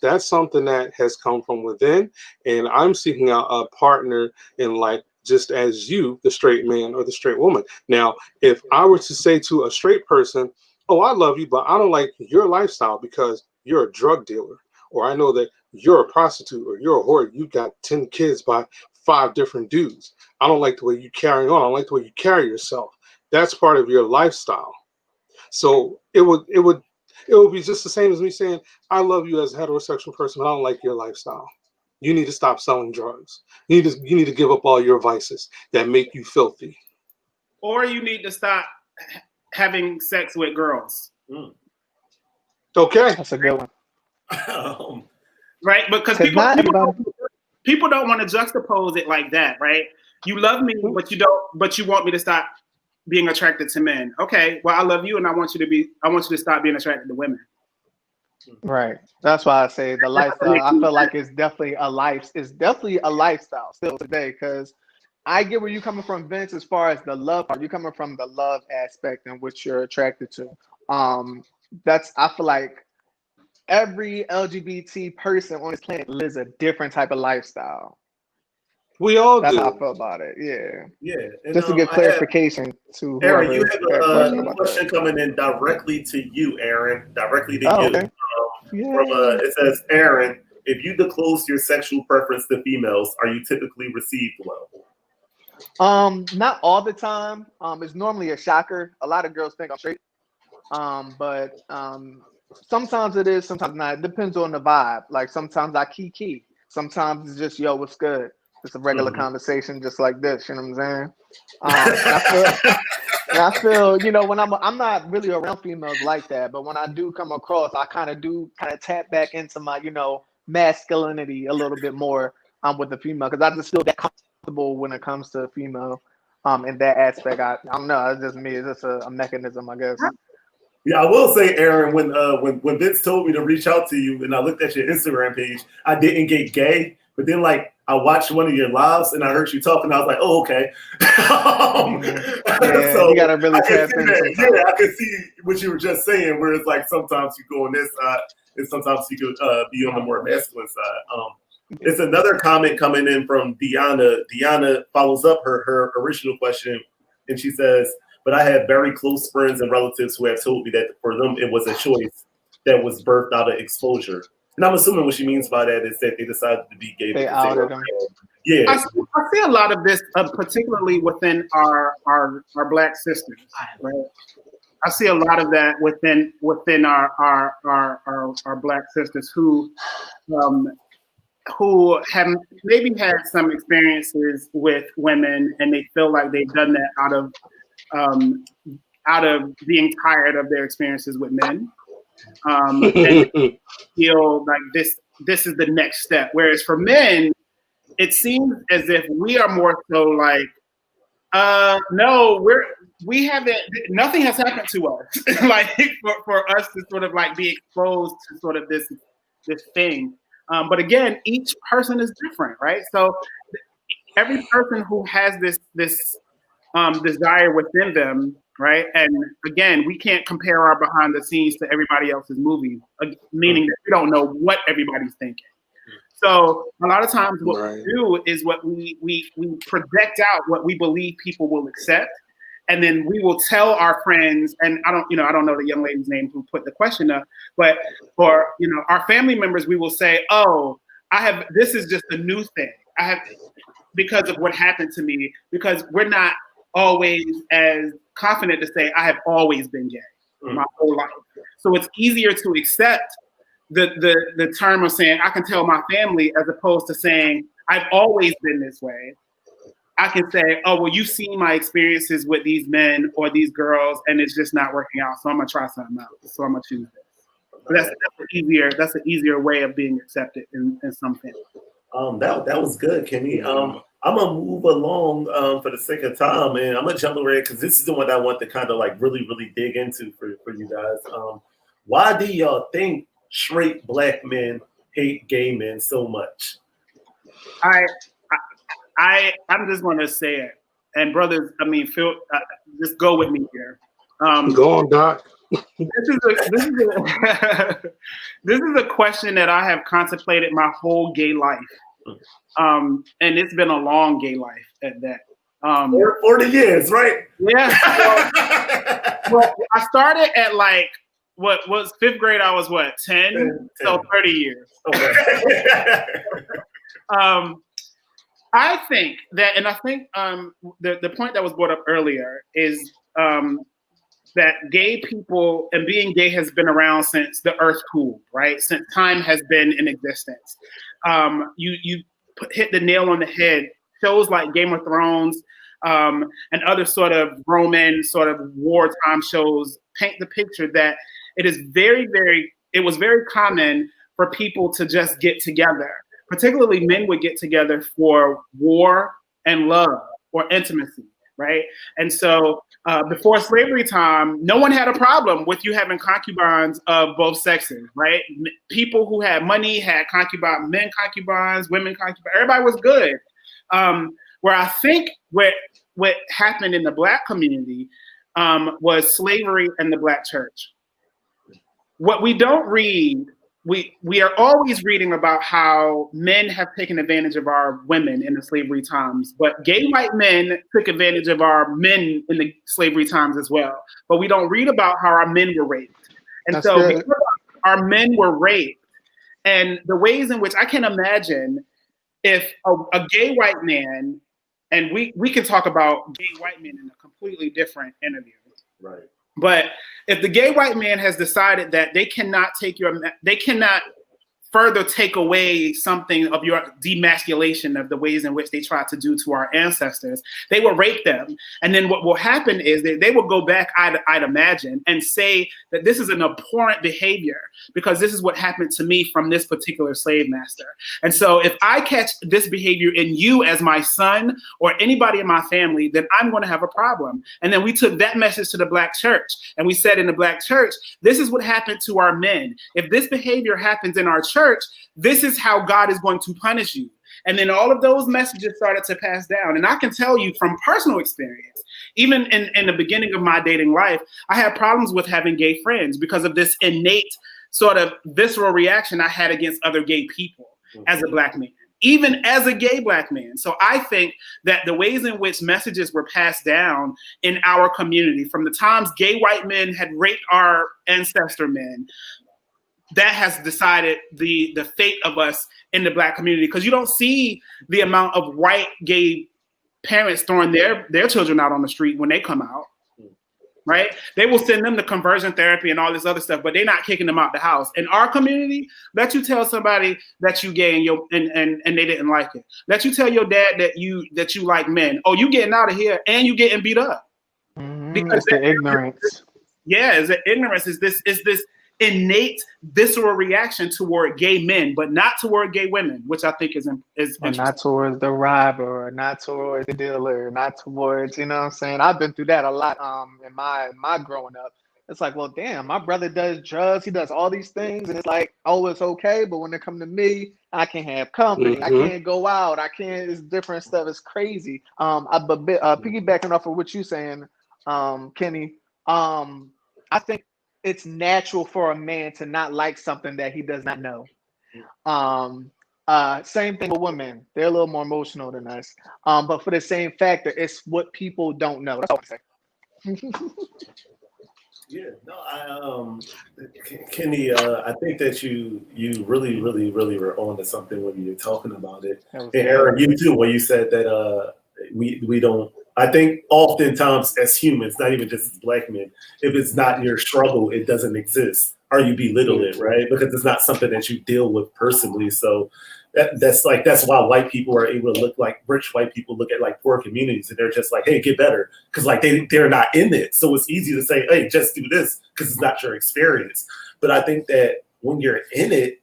That's something that has come from within. And I'm seeking out a partner in life, just as you, the straight man or the straight woman. Now, if I were to say to a straight person, oh, I love you, but I don't like your lifestyle because you're a drug dealer, or I know that you're a prostitute or you're a whore, you got 10 kids by 5 different dudes. I don't like the way you carry on. I don't like the way you carry yourself. That's part of your lifestyle. So it would be just the same as me saying, I love you as a heterosexual person, but I don't like your lifestyle. You need to stop selling drugs. You need to give up all your vices that make you filthy. Or you need to stop having sex with girls. Okay. That's a good one. Right? Because people don't want to juxtapose it like that, right? You love me, but you want me to stop being attracted to men. Okay, well, I love you and I want you to stop being attracted to women. Right. That's why I say the lifestyle. I feel like it's definitely a lifestyle still today, because I get where you're coming from, Vince, as far as the love part. You're coming from the love aspect and what you're attracted to. I feel like every LGBT person on this planet lives a different type of lifestyle. We all That's do. how I feel about it. Yeah. Yeah. And, just to get clarification to Aaron, you whoever have a question coming in directly to you, Aaron. Directly to you. Okay. It says, Aaron, if you disclose your sexual preference to females, are you typically received well? Not all the time. It's normally a shocker. A lot of girls think I'm straight. But sometimes it is, sometimes not. It depends on the vibe. Like sometimes I key. Sometimes it's just, yo, what's good? It's a regular conversation just like this, you know what I'm saying? And I feel, you know, when I'm not really around females like that, but when I do come across, I kind of tap back into my, you know, masculinity a little bit more with the female, because I just feel that comfortable when it comes to a female in that aspect. I don't know, it's just me, it's just a mechanism, I guess. Yeah, I will say, Aaron, when Vince told me to reach out to you and I looked at your Instagram page, I didn't get gay, but then like I watched one of your lives and I heard you talking. I was like, oh, okay. Yeah, so you gotta really tap in. Yeah, I could see what you were just saying, where it's like sometimes you go on this side and sometimes you could be on the more masculine side. It's another comment coming in from Deanna. Deanna follows up her original question and she says, but I have very close friends and relatives who have told me that for them it was a choice that was birthed out of exposure. And I'm assuming what she means by that is that they decided to be gay. They outed them. Yeah. I see a lot of this, particularly within our Black sisters, right? I see a lot of that within our Black sisters who have maybe had some experiences with women, and they feel like they've done that out of being tired of their experiences with men, and feel like this is the next step. Whereas for men, it seems as if we are more so like, no, we haven't. Nothing has happened to us. Like for us to sort of like be exposed to sort of this thing. But again, each person is different, right? So every person who has this desire within them, right? And again, we can't compare our behind the scenes to everybody else's movie, meaning that we don't know what everybody's thinking. So a lot of times what we do is what we project out what we believe people will accept. And then we will tell our friends, and I don't know the young lady's name who put the question up, but for our family members, we will say, oh, this is just a new thing. I have, because of what happened to me, because we're not always as confident to say I have always been gay my whole life. So it's easier to accept the term of saying I can tell my family, as opposed to saying I've always been this way. I can say, oh, well, you've seen my experiences with these men or these girls, and it's just not working out. So I'm gonna try something else. So I'm gonna choose this. But that's an easier way of being accepted in some families. That was good, Kenny. I'm gonna move along for the sake of time, and I'm gonna jump over it because this is the one I want to kind of like really, really dig into for you guys. Why do y'all think straight Black men hate gay men so much? I'm just going to say it, and brothers, I mean, Phil, just go with me here. Go on, Doc. This is a question that I have contemplated my whole gay life, and it's been a long gay life at that. 40 years, right? Yeah. Well, I started at like what was 5th grade. I was 10? So 30 years. Okay. I think that, and I think the point that was brought up earlier is that gay people and being gay has been around since the earth cooled, right? Since time has been in existence. You hit the nail on the head. Shows like Game of Thrones and other sort of Roman sort of wartime shows paint the picture that it was very common for people to just get together. Particularly men would get together for war and love or intimacy, right? And so before slavery time, no one had a problem with you having concubines of both sexes, right? People who had money had concubines, men concubines, women concubines, everybody was good. Where I think what happened in the Black community was slavery and the Black church. What we don't read, we are always reading about how men have taken advantage of our women in the slavery times, but gay white men took advantage of our men in the slavery times as well. But we don't read about how our men were raped. And That's so good. because our men were raped, and the ways in which I can imagine if a gay white man, and we can talk about gay white men in a completely different interview. Right. But if the gay white man has decided that they cannot further take away something of your demasculation of the ways in which they tried to do to our ancestors, they will rape them. And then what will happen is that they will go back, I'd imagine, and say that this is an abhorrent behavior because this is what happened to me from this particular slave master. And so if I catch this behavior in you as my son or anybody in my family, then I'm going to have a problem. And then we took that message to the Black church, and we said in the Black church, this is what happened to our men. If this behavior happens in our church, this is how God is going to punish you. And then all of those messages started to pass down. And I can tell you from personal experience, even in the beginning of my dating life, I had problems with having gay friends because of this innate sort of visceral reaction I had against other gay people as a Black man, even as a gay Black man. So I think that the ways in which messages were passed down in our community, from the times gay white men had raped our ancestor men, that has decided the fate of us in the Black community, because you don't see the amount of white gay parents throwing their children out on the street when they come out, right? They will send them to conversion therapy and all this other stuff, but they're not kicking them out the house. In our community, let you tell somebody that you gay and they didn't like it. Let you tell your dad that you like men. Oh, you getting out of here and you getting beat up. Because the ignorance. Yeah, is the ignorance is this innate visceral reaction toward gay men, but not toward gay women, which I think is or not towards the robber, or not towards the dealer, not towards, you know what I'm saying? I've been through that a lot in my growing up. It's like, well, damn, my brother does drugs, he does all these things, and it's like, oh, it's okay, but when it come to me, I can't have company, I can't go out, I can't, it's different stuff, it's crazy. Piggybacking off of what you're saying, Kenny, I think it's natural for a man to not like something that he does not know. Same thing with women. They're a little more emotional than us. But for the same factor, it's what people don't know. That's all I say. Yeah, no, Kenny, I think that you really were on to something when you were talking about it. And Aaron, you too, when you said that we don't. I think oftentimes as humans, not even just as Black men, if it's not your struggle, it doesn't exist, or you belittle it, right? Because it's not something that you deal with personally. So that's why white people are able to look like rich white people look at like poor communities, and they're just like, hey, get better, because like they're not in it. So it's easy to say, hey, just do this because it's not your experience. But I think that when you're in it,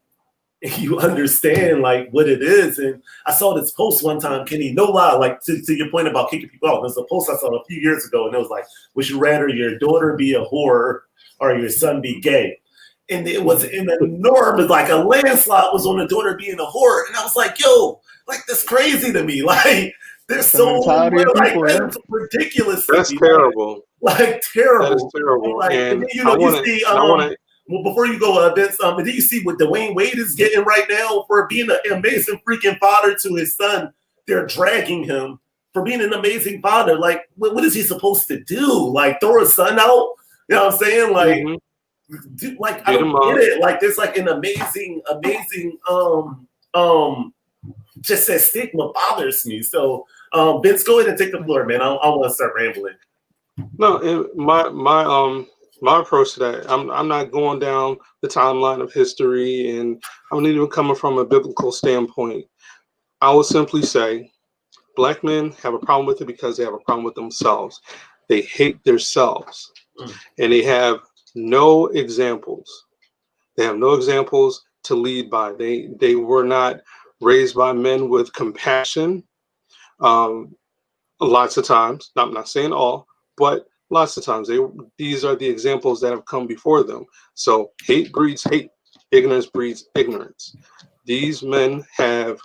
you understand like what it is. And I saw this post one time, Kenny, no lie, like to your point about kicking people out. There's a post I saw a few years ago, and it was like, would you rather your daughter be a whore or your son be gay? And it was an enormous, like a landslide was on the daughter being a whore. And I was like, yo, like that's crazy to me. Like there's so much, like that's ridiculous. That's terrible. Like terrible. That is terrible. Like, and then, you know, well, before you go, Vince, and then you see what Dwayne Wade is getting right now for being an amazing freaking father to his son. They're dragging him for being an amazing father. Like, what is he supposed to do? Like, throw his son out? You know what I'm saying? Like, like I don't get it. Like, there's like an amazing, just that stigma bothers me. So, Vince, go ahead and take the floor, man. I want to start rambling. No, my approach to that, I'm not going down the timeline of history, and I'm not even coming from a biblical standpoint. I would simply say Black men have a problem with it because they have a problem with themselves. They hate themselves, and they have no examples. They have no examples to lead by. They were not raised by men with compassion. Lots of times, I'm not saying all, but lots of times, these are the examples that have come before them. So hate breeds hate, ignorance breeds ignorance. These men have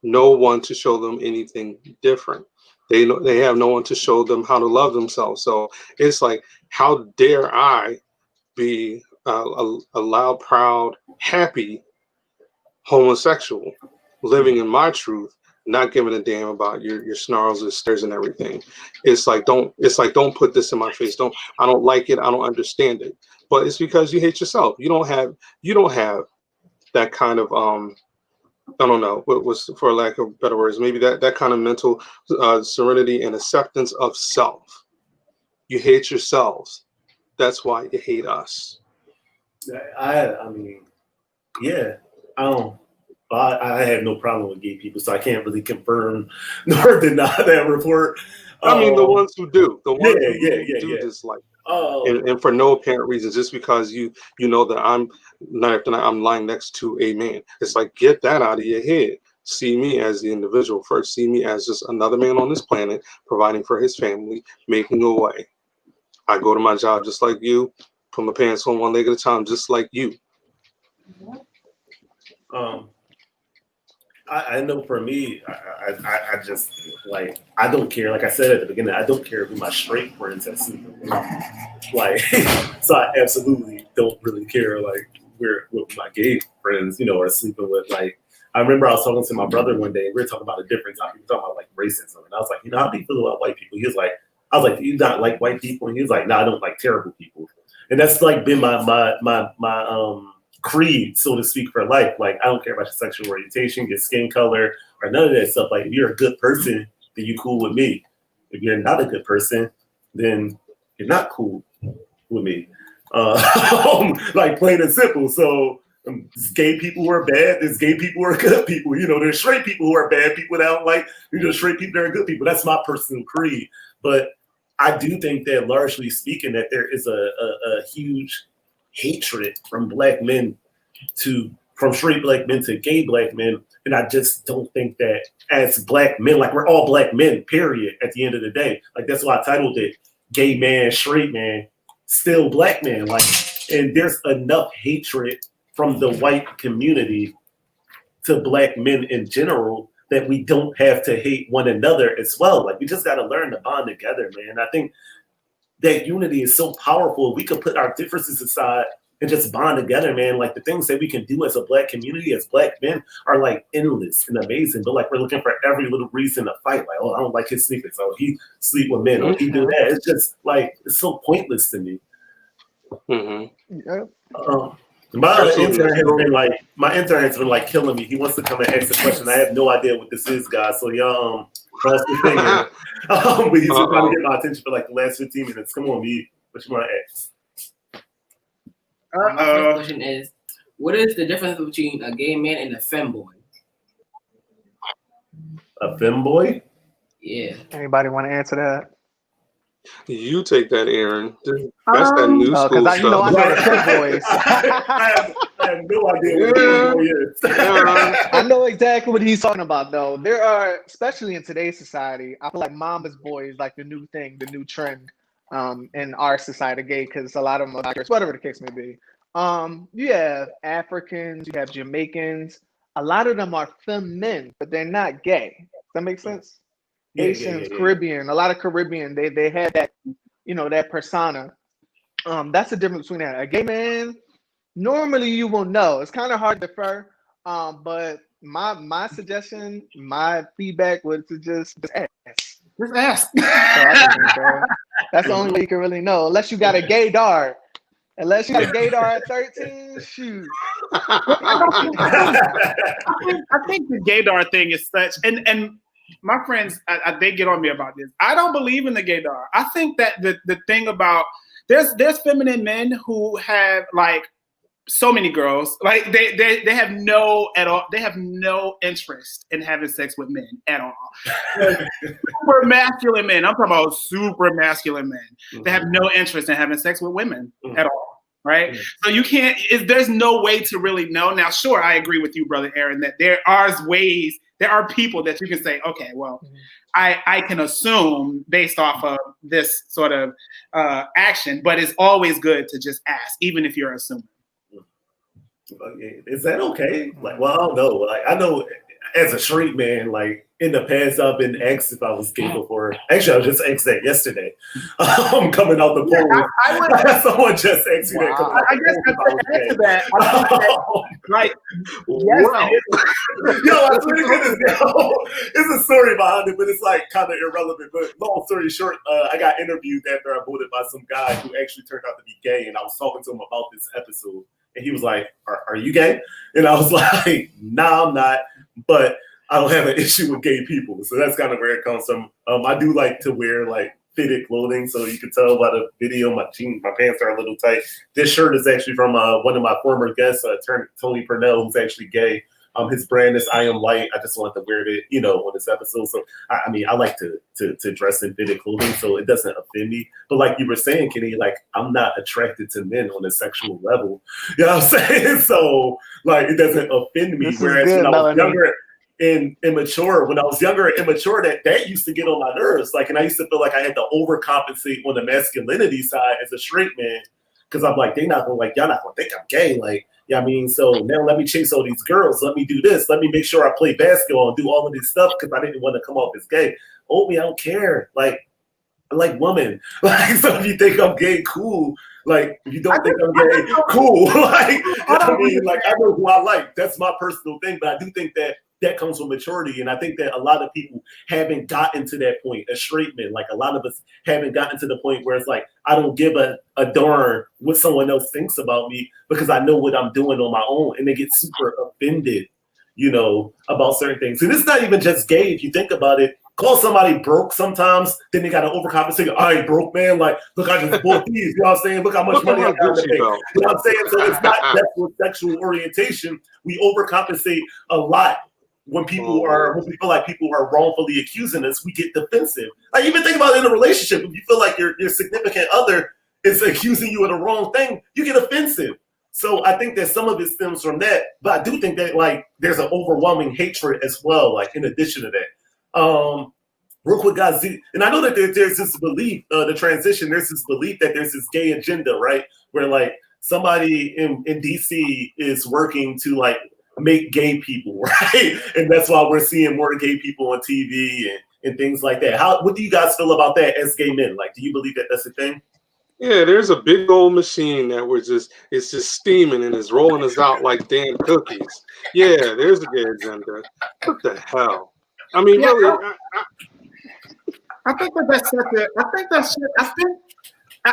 no one to show them anything different. They have no one to show them how to love themselves. So it's like, how dare I be a loud, proud, happy homosexual living in my truth, not giving a damn about your snarls and stares and everything. It's like don't put this in my face. I don't like it. I don't understand it. But it's because you hate yourself. You don't have that kind of I don't know what was, for lack of better words, maybe that kind of mental serenity and acceptance of self. You hate yourselves. That's why you hate us. I mean, yeah. I have no problem with gay people, so I can't really confirm nor deny that report. I mean, the ones who do, the ones who do yeah. dislike, and for no apparent reason, just because you know that I'm lying next to a man. It's like, get that out of your head. See me as the individual first. See me as just another man on this planet, providing for his family, making a way. I go to my job just like you, put my pants on one leg at a time, just like you. I know for me, I just like, I don't care. Like I said at the beginning, I don't care who my straight friends have sleeping with. Like, so I absolutely don't really care like where what my gay friends, are sleeping with. Like, I remember I was talking to my brother one day. We were talking about a different topic. We were talking about like racism, and I was like, how do you feel about white people? He was like, I was like, do you not like white people? And he was like, no, I don't like terrible people. And that's like been my creed, so to speak, for life. Like, I don't care about your sexual orientation, your skin color, or none of that stuff. Like, if you're a good person, then you cool with me. If you're not a good person, then you're not cool with me. Like, plain and simple. So there's gay people who are bad. There's gay people who are good people. There's straight people who are bad people that I don't like. Straight people that are good people. That's my personal creed. But I do think that, largely speaking, that there is a huge hatred from black men from straight black men to gay black men. And I just don't think that as black men, like, we're all black men, period, at the end of the day. Like, that's why I titled it Gay Man, Straight Man, Still Black Man. Like, and there's enough hatred from the white community to black men in general that we don't have to hate one another as well. Like, we just got to learn to bond together, man. I think that unity is so powerful. We could put our differences aside and just bond together, man. Like, the things that we can do as a black community, as black men, are like endless and amazing. But like, we're looking for every little reason to fight. Like, oh, I don't like his sneakers. Oh, he sleep with men. Oh, he do that. It's just like, it's so pointless to me. My intern has been like killing me. He wants to come and ask a question. I have no idea what this is, guys. So y'all cross the finger. But he's been trying to get my attention for like the last 15 minutes. Come on, me. What you want to ask? My first question is, what is the difference between a gay man and a femboy? A femboy? Yeah. Anybody want to answer that? You take that, Aaron. That's that new school stuff. I know the femboys. I have no idea what a femboy is. I know exactly what he's talking about, though. There are, especially in today's society, I feel like mama's boy is like the new thing, the new trend in our society, gay, because a lot of them are doctors, whatever the case may be. You have Africans, you have Jamaicans. A lot of them are feminine, but they're not gay. Does that make sense? Haitians, Caribbean, a lot of Caribbean, they had that, that persona. That's the difference between that. A gay man, normally you will know. It's kind of hard to defer, but my suggestion, my feedback was to just ask. Just ask. That's the only way you can really know, unless you got a gaydar. Unless you got a gaydar at 13, shoot. I think the gaydar thing is such, and my friends, they get on me about this. I don't believe in the gaydar. I think that the thing about there's feminine men who have like so many girls, like they have no interest in having sex with men at all. Like, super masculine men. I'm talking about super masculine men. They have no interest in having sex with women at all. Right? So you can't. There's no way to really know. Now, sure, I agree with you, brother Aaron, that there are ways. There are people that you can say, okay, well, I can assume based off of this sort of action, but it's always good to just ask, even if you're assuming. Is that okay? Like, well, I don't know. Like, I know as a straight man, like, in the past, I've been asked if I was gay before. Actually, I was just asked that yesterday. I'm coming out the poll. Someone just asked me that. I guess to answer that, like, yes, wow. I swear to goodness, it's a story behind it, but it's like kind of irrelevant. But long story short, I got interviewed after I voted by some guy who actually turned out to be gay, and I was talking to him about this episode, and he was like, "Are you gay?" And I was like, "Nah, I'm not," but I don't have an issue with gay people, so that's kind of where it comes from. I do like to wear like fitted clothing. So you can tell by the video, my pants are a little tight. This shirt is actually from one of my former guests, Tony Purnell, who's actually gay. His brand is I Am Light. I just wanted to wear it, on this episode. So I like to dress in fitted clothing, so it doesn't offend me. But like you were saying, Kenny, like I'm not attracted to men on a sexual level. You know what I'm saying? So like it doesn't offend me. Whereas when I was younger and immature, that used to get on my nerves. Like, and I used to feel like I had to overcompensate on the masculinity side as a straight man. Because I'm like, y'all not gonna think I'm gay. Like, yeah, I mean, so now let me chase all these girls. Let me do this. Let me make sure I play basketball and do all of this stuff because I didn't want to come off as gay. I don't care. Like, I like women. Like, so if you think I'm gay, cool. Like, if you don't think I'm gay, cool. Like, I mean, like, I know who I like. That's my personal thing. But I do think that comes with maturity. And I think that a lot of people haven't gotten to that point as straight men. Like a lot of us haven't gotten to the point where it's like, I don't give a darn what someone else thinks about me because I know what I'm doing on my own. And they get super offended, about certain things. And it's not even just gay. If you think about it, call somebody broke sometimes, then they got to overcompensate. I ain't broke, man. Like, look, I just bought these. You know what I'm saying? Look how much money I got to make. You know what I'm saying? So it's not just with sexual orientation. We overcompensate a lot. When we feel like people are wrongfully accusing us, we get defensive. Like even think about it in a relationship. If you feel like your significant other is accusing you of the wrong thing, you get offensive. So I think that some of it stems from that, but I do think that like there's an overwhelming hatred as well. Like in addition to that, real quick, guys, and I know that there's this belief, the transition. There's this belief that there's this gay agenda, right? Where like somebody in DC is working to like make gay people, right? And that's why we're seeing more gay people on TV and things like that. What do you guys feel about that as gay men? Like, do you believe that that's a thing? Yeah, there's a big old machine that it's just steaming and it's rolling us out like damn cookies. Yeah, there's a gay agenda. What the hell? I mean, really, I think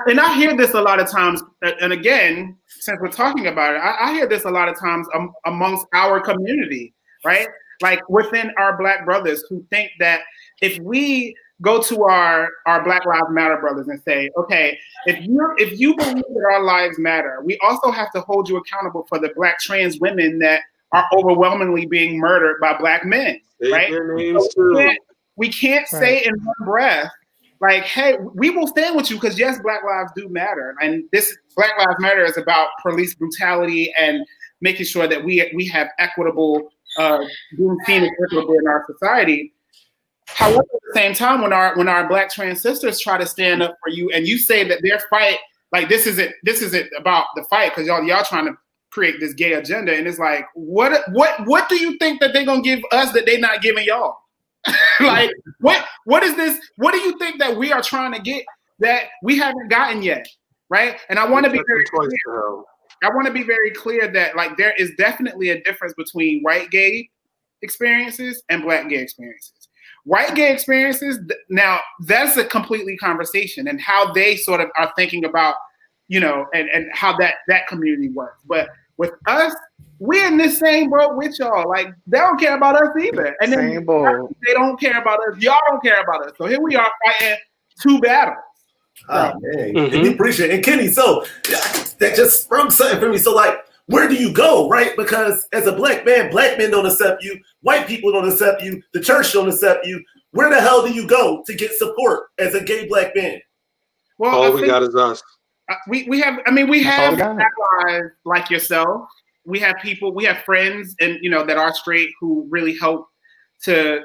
and I hear this a lot of times, and again, since we're talking about it, I hear this a lot of times amongst our community, right? Like within our Black brothers who think that if we go to our Black Lives Matter brothers and say, okay, if you believe that our lives matter, we also have to hold you accountable for the Black trans women that are overwhelmingly being murdered by Black men, right? So we can't say in one breath, like, hey, we will stand with you because yes, Black lives do matter, and this Black Lives Matter is about police brutality and making sure that we have equitable, being seen as equitable in our society. However, at the same time, when our Black trans sisters try to stand up for you, and you say that their fight, like this isn't about the fight because y'all trying to create this gay agenda, and it's like, what do you think that they're gonna give us that they're not giving y'all? Like what is this? What do you think that we are trying to get that we haven't gotten yet, right? And I want to be very clear. I want to be very clear that like there is definitely a difference between white gay experiences and Black gay experiences. White gay experiences, now that's a completely conversation and how they sort of are thinking about, and how that community works. But with us, we're in this same boat with y'all. Like they don't care about us either. And then they don't care about us. Y'all don't care about us. So here we are fighting two battles. Oh man, you appreciate it. And Kenny, so that just sprung something for me. So like, where do you go, right? Because as a Black man, Black men don't accept you. White people don't accept you. The church don't accept you. Where the hell do you go to get support as a gay Black man? Well, all we got is us. We have allies like yourself. We have people, we have friends and that are straight who really help to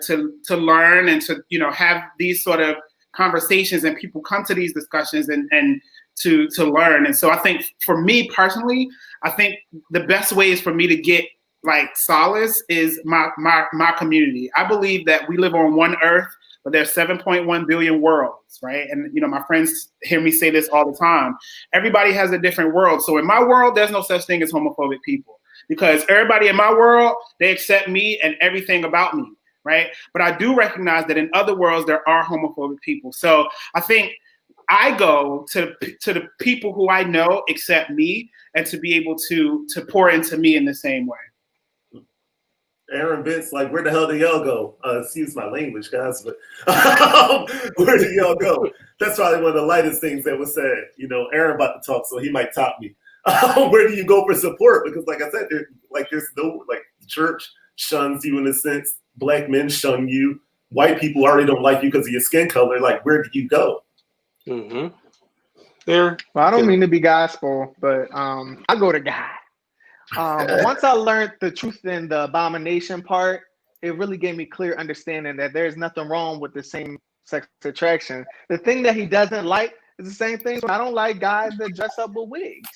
learn and to have these sort of conversations, and people come to these discussions and to learn. And so I think for me personally, I think the best ways for me to get like solace is my community. I believe that we live on one earth, but there's 7.1 billion worlds, right? And my friends hear me say this all the time. Everybody has a different world. So in my world, there's no such thing as homophobic people because everybody in my world, they accept me and everything about me, right? But I do recognize that in other worlds, there are homophobic people. So I think I go to the people who I know accept me and to be able to pour into me in the same way. Aaron, Vince, like, where the hell do y'all go? Excuse my language, guys, but where do y'all go? That's probably one of the lightest things that was said. You know, Aaron about to talk, so he might top me. Where do you go for support? Because, like I said, there's no the church shuns you in a sense. Black men shun you. White people already don't like you because of your skin color. Like, where do you go? Mm-hmm. There. Well, I don't mean to be gospel, but I go to God. Once I learned the truth in the abomination part, it really gave me clear understanding that there's nothing wrong with the same sex attraction. The thing that he doesn't like is the same thing. I don't like guys that dress up with wigs.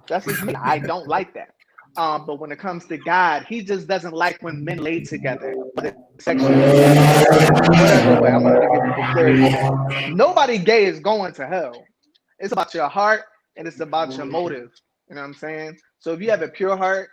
That's just me. I don't like that. But when it comes to God, he just doesn't like when men lay together. Sexually, whatever way. I wanted to give people clarity. Nobody gay is going to hell. It's about your heart and it's about your motive. You know what I'm saying? So if you have a pure heart,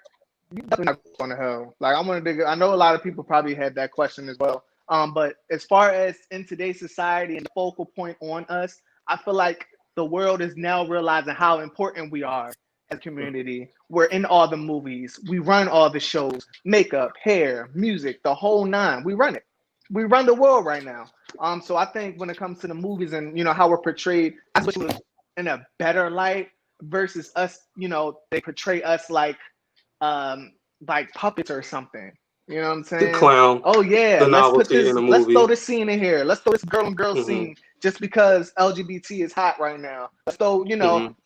you're definitely not going to hell. Like I know a lot of people probably had that question as well. But as far as in today's society and the focal point on us, I feel like the world is now realizing how important we are as a community. We're in all the movies. We run all the shows, makeup, hair, music, the whole nine. We run it. We run the world right now. So I think when it comes to the movies and, how we're portrayed, I wish it was in a better light versus us, they portray us like puppets or something. You know what I'm saying? The clown. Oh yeah, the let's put novelty this. in a Let's movie. throw this scene in here. Let's throw this girl and girl scene just because LGBT is hot right now. Let's throw,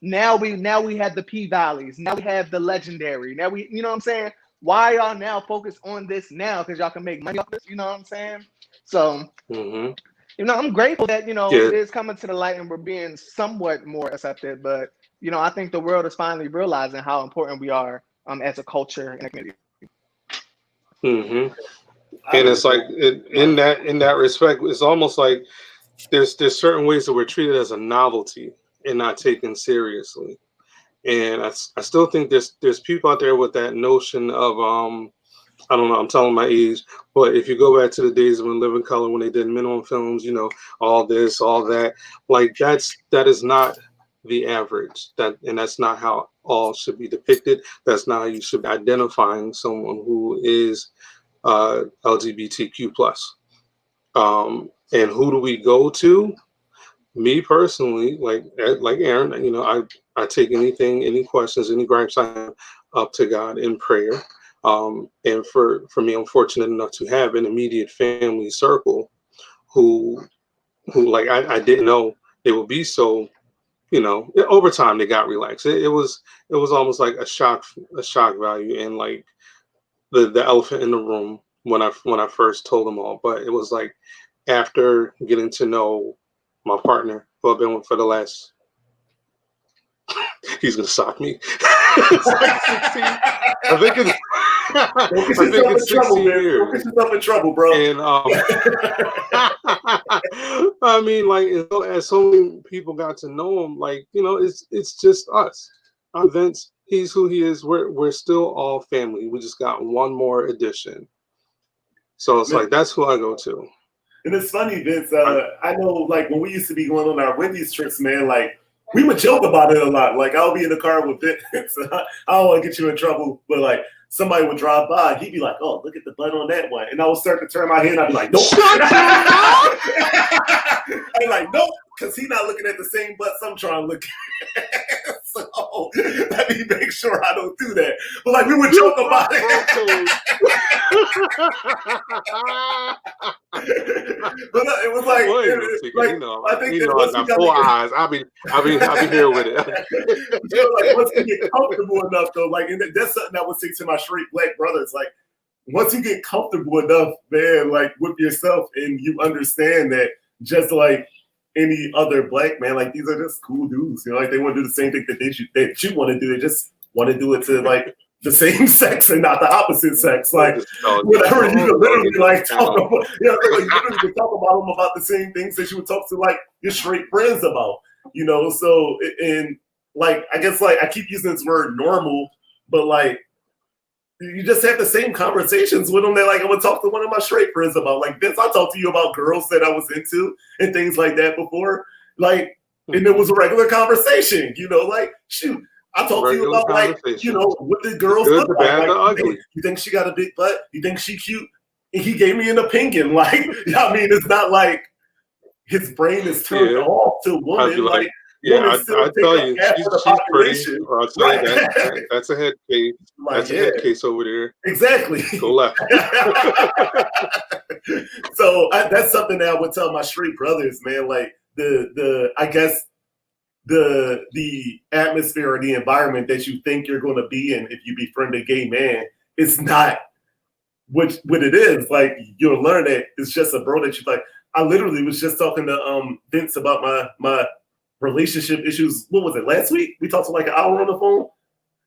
now we have the P Valleys. Now we have the legendary. Now we, you know what I'm saying? Why y'all now focus on this now? Because y'all can make money off this. You know what I'm saying? So, I'm grateful that it is coming to the light and we're being somewhat more accepted. But I think the world is finally realizing how important we are as a culture and a community. And it's like in that respect, it's almost like there's certain ways that we're treated as a novelty and not taken seriously. And I still think there's people out there with that notion of I don't know, I'm telling my age, but if you go back to the days of In Living Color when they did minimum films, all this, all that, like that is not the average. That's not how all should be depicted. That's not how you should be identifying someone who is LGBTQ plus. And who do we go to? Me personally, like Aaron, I take any questions, any gripes I have up to God in prayer. And for me, I'm fortunate enough to have an immediate family circle who like I didn't know they would be so, over time they got relaxed. It was almost like a shock value and like the elephant in the room when I first told them all. But it was like after getting to know my partner, who I've been with for the last, he's gonna sock me. It's like 16. I think it's 16 years. Don't get yourself in trouble, bro. And I mean, like as so many people got to know him, like it's just us. Vince, he's who he is. We're still all family. We just got one more addition. So it's like that's who I go to. And it's funny, Vince. I know, like when we used to be going on our Wendy's trips, man. Like we would joke about it a lot. Like I'll be in the car with Vince. I don't want to get you in trouble, but like somebody would drive by, and he'd be like, "Oh, look at the butt on that one," and I would start to turn my head, and I'd be like, "Nope." I'd be like, "Nope," because he's not looking at the same butts I'm trying to look at. So let me make sure I don't do that. But like we would joke about it. But it was like, I think I got 4 eyes. I'll be here with it. Like once you get comfortable enough, though, like and that's something I would say to my straight black brothers. Like once you get comfortable enough, man, like with yourself, and you understand that just like any other black man, like these are just cool dudes. Like they want to do the same thing that you want to do. They just want to do it to like the same sex and not the opposite sex. Like whatever you can literally like talk about, like you literally can talk about them about the same things that you would talk to like your straight friends about. So and like I guess like I keep using this word normal, but like you just have the same conversations with them that like I would talk to one of my straight friends about. Like Vince, I talked to you about girls that I was into and things like that before. Like, and it was a regular conversation, like shoot. I talked to you about like, what the girls look like. You think she got a big butt? You think she cute? And he gave me an opinion. Like, I mean, it's not like his brain is turned off to I'd women. be like, women still I'd take tell up you, half of the she's pretty, population. or I'll tell you Right. that's a head case. Like, That's a head case over there. Exactly. Go left. So that's something that I would tell my street brothers, man. Like I guess the atmosphere or the environment that you think you're going to be in if you befriend a gay man, it's not what it is. Like, you'll learn that it's just a bro that you like. I literally was just talking to Vince about my relationship issues. What was it, last week? We talked for like an hour on the phone.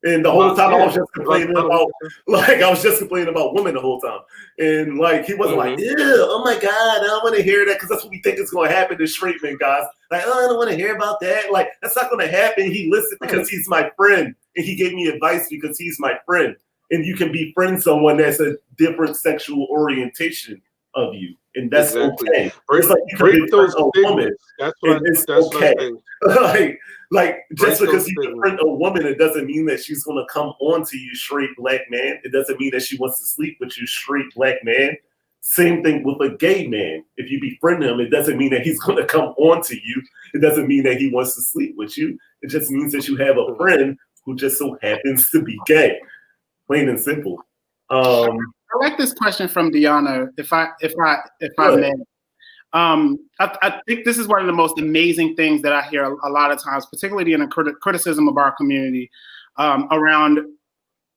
And the whole time I was just complaining about, women the whole time. And like, he wasn't like, ew, oh my God, I don't want to hear that, because that's what we think is going to happen to straight men, guys. Like, oh, I don't want to hear about that. Like, that's not going to happen. He listened because he's my friend. And he gave me advice because he's my friend. And you can befriend someone that's a different sexual orientation of you. And that's okay. Break, it's like you break can those a woman. That's what it's that's okay. Like just break because you befriend a woman, it doesn't mean that she's going to come on to you, straight black man. It doesn't mean that she wants to sleep with you, straight black man. Same thing with a gay man. If you befriend him, it doesn't mean that he's going to come on to you. It doesn't mean that he wants to sleep with you. It just means that you have a friend who just so happens to be gay. Plain and simple. I like this question from Deanna. If I may, I think this is one of the most amazing things that I hear a lot of times, particularly in a criticism of our community, around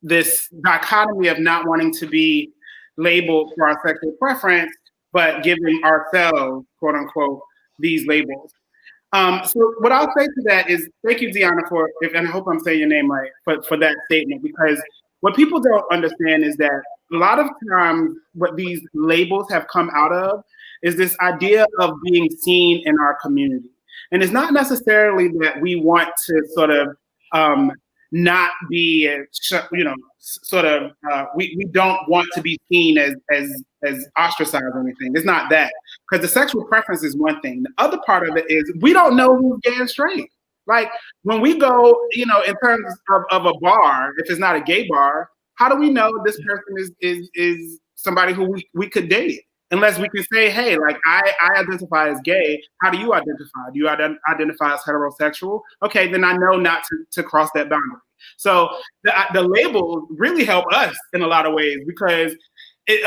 this dichotomy of not wanting to be labeled for our sexual preference, but giving ourselves, quote unquote, these labels. So what I'll say to that is, thank you, Deanna, and I hope I'm saying your name right, for that statement, because what people don't understand is that a lot of times what these labels have come out of is this idea of being seen in our community. And it's not necessarily that we want to sort of not be, we don't want to be seen as ostracized or anything. It's not that. Because the sexual preference is one thing. The other part of it is we don't know who's gay and straight. Like, when we go, in terms of a bar, if it's not a gay bar, how do we know this person is somebody who we could date? Unless we can say, hey, like, I identify as gay. How do you identify? Do you identify as heterosexual? Okay, then I know not to cross that boundary. So the labels really help us in a lot of ways, because if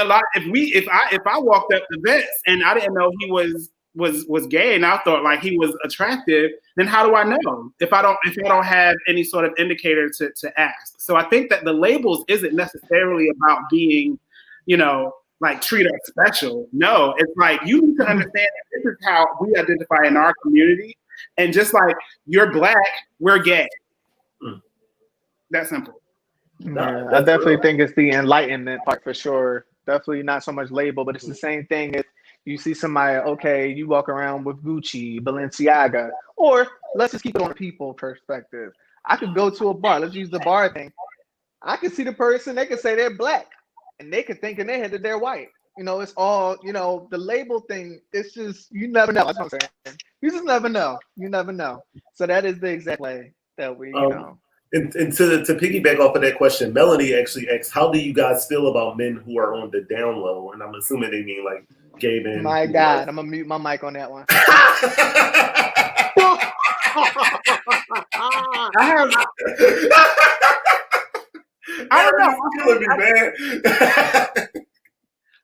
I walked up to Vince and I didn't know he was gay and I thought like he was attractive, then how do I know if I don't have any sort of indicator to ask? So I think that the labels isn't necessarily about being, like, treat us special. No, it's like, you need to understand that this is how we identify in our community. And just like you're black, we're gay. That simple. Yeah, I definitely think it's the enlightenment part for sure. Definitely not so much label, but it's the same thing if you see somebody, okay, you walk around with Gucci, Balenciaga, or let's just keep it on a people perspective. I could go to a bar, let's use the bar thing. I could see the person, they could say they're black, and they could think in their head that they're white. It's all, the label thing, it's just, you never know. That's what I'm saying. You just never know. You never know. So that is the exact way that we, And to piggyback off of that question, Melanie actually asked, how do you guys feel about men who are on the down low? And I'm assuming they mean like gay men. My God, I'm going to mute my mic on that one. I don't know.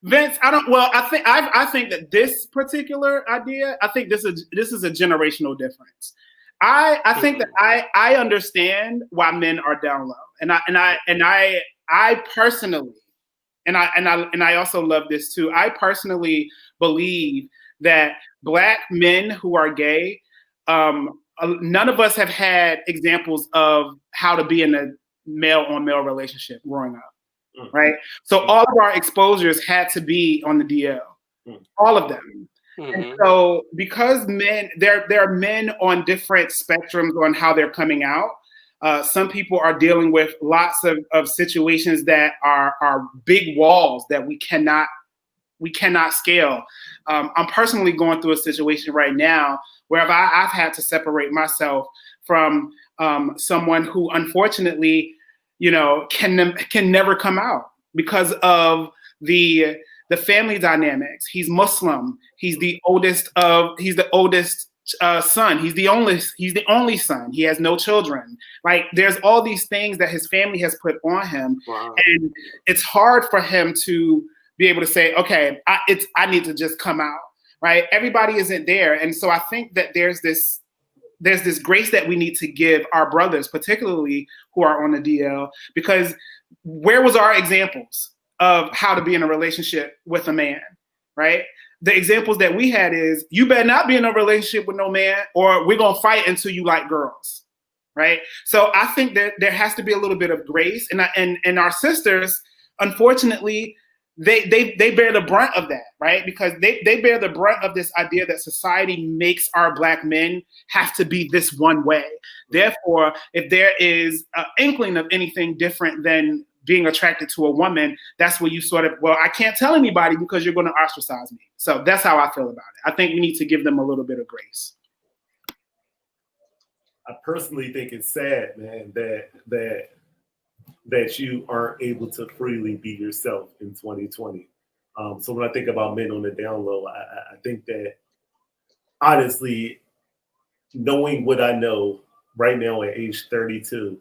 Vince, I think that this particular idea, I think this is a generational difference. I think that I understand why men are down low, and I personally, and I also love this too. I personally believe that Black men who are gay, none of us have had examples of how to be in a male-on-male relationship growing up, right? So all of our exposures had to be on the DL, all of them. And so because men, there are men on different spectrums on how they're coming out. Some people are dealing with lots of situations that are big walls that we cannot scale. I'm personally going through a situation right now where I've had to separate myself from someone who unfortunately, can never come out because of the the family dynamics. He's Muslim. He's the oldest son. He's the only son. He has no children. Like, there's all these things that his family has put on him, and it's hard for him to be able to say, okay, I need to just come out, right? Everybody isn't there, and so I think that there's this grace that we need to give our brothers, particularly who are on the DL, because where was our examples of how to be in a relationship with a man, right? The examples that we had is, you better not be in a relationship with no man, or we're gonna fight until you like girls, right? So I think that there has to be a little bit of grace, and our sisters, unfortunately, they bear the brunt of that, right? Because they bear the brunt of this idea that society makes our Black men have to be this one way. Therefore, if there is an inkling of anything different than being attracted to a woman, that's where you sort of, well, I can't tell anybody because you're going to ostracize me. So that's how I feel about it. I think we need to give them a little bit of grace. I personally think it's sad, man, that you aren't able to freely be yourself in 2020. So when I think about men on the down low, I think that, honestly, knowing what I know right now at age 32,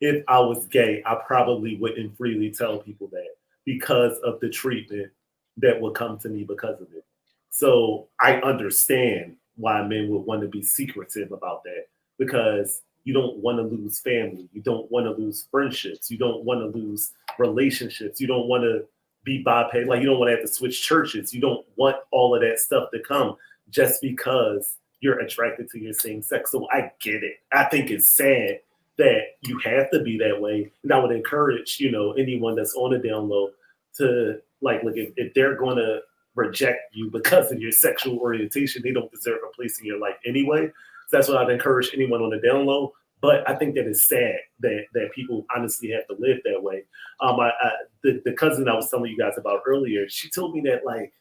if I was gay, I probably wouldn't freely tell people that, because of the treatment that would come to me because of it. So I understand why men would want to be secretive about that, because you don't want to lose family. You don't want to lose friendships. You don't want to lose relationships. You don't want to be bypassed. Like, you don't want to have to switch churches. You don't want all of that stuff to come just because you're attracted to your same sex. So I get it. I think it's sad that you have to be that way. And I would encourage, anyone that's on the down low to, like, look, if they're going to reject you because of your sexual orientation, they don't deserve a place in your life anyway. So that's what I'd encourage anyone on the down low. But I think that it's sad that people honestly have to live that way. The cousin I was telling you guys about earlier, she told me that, like,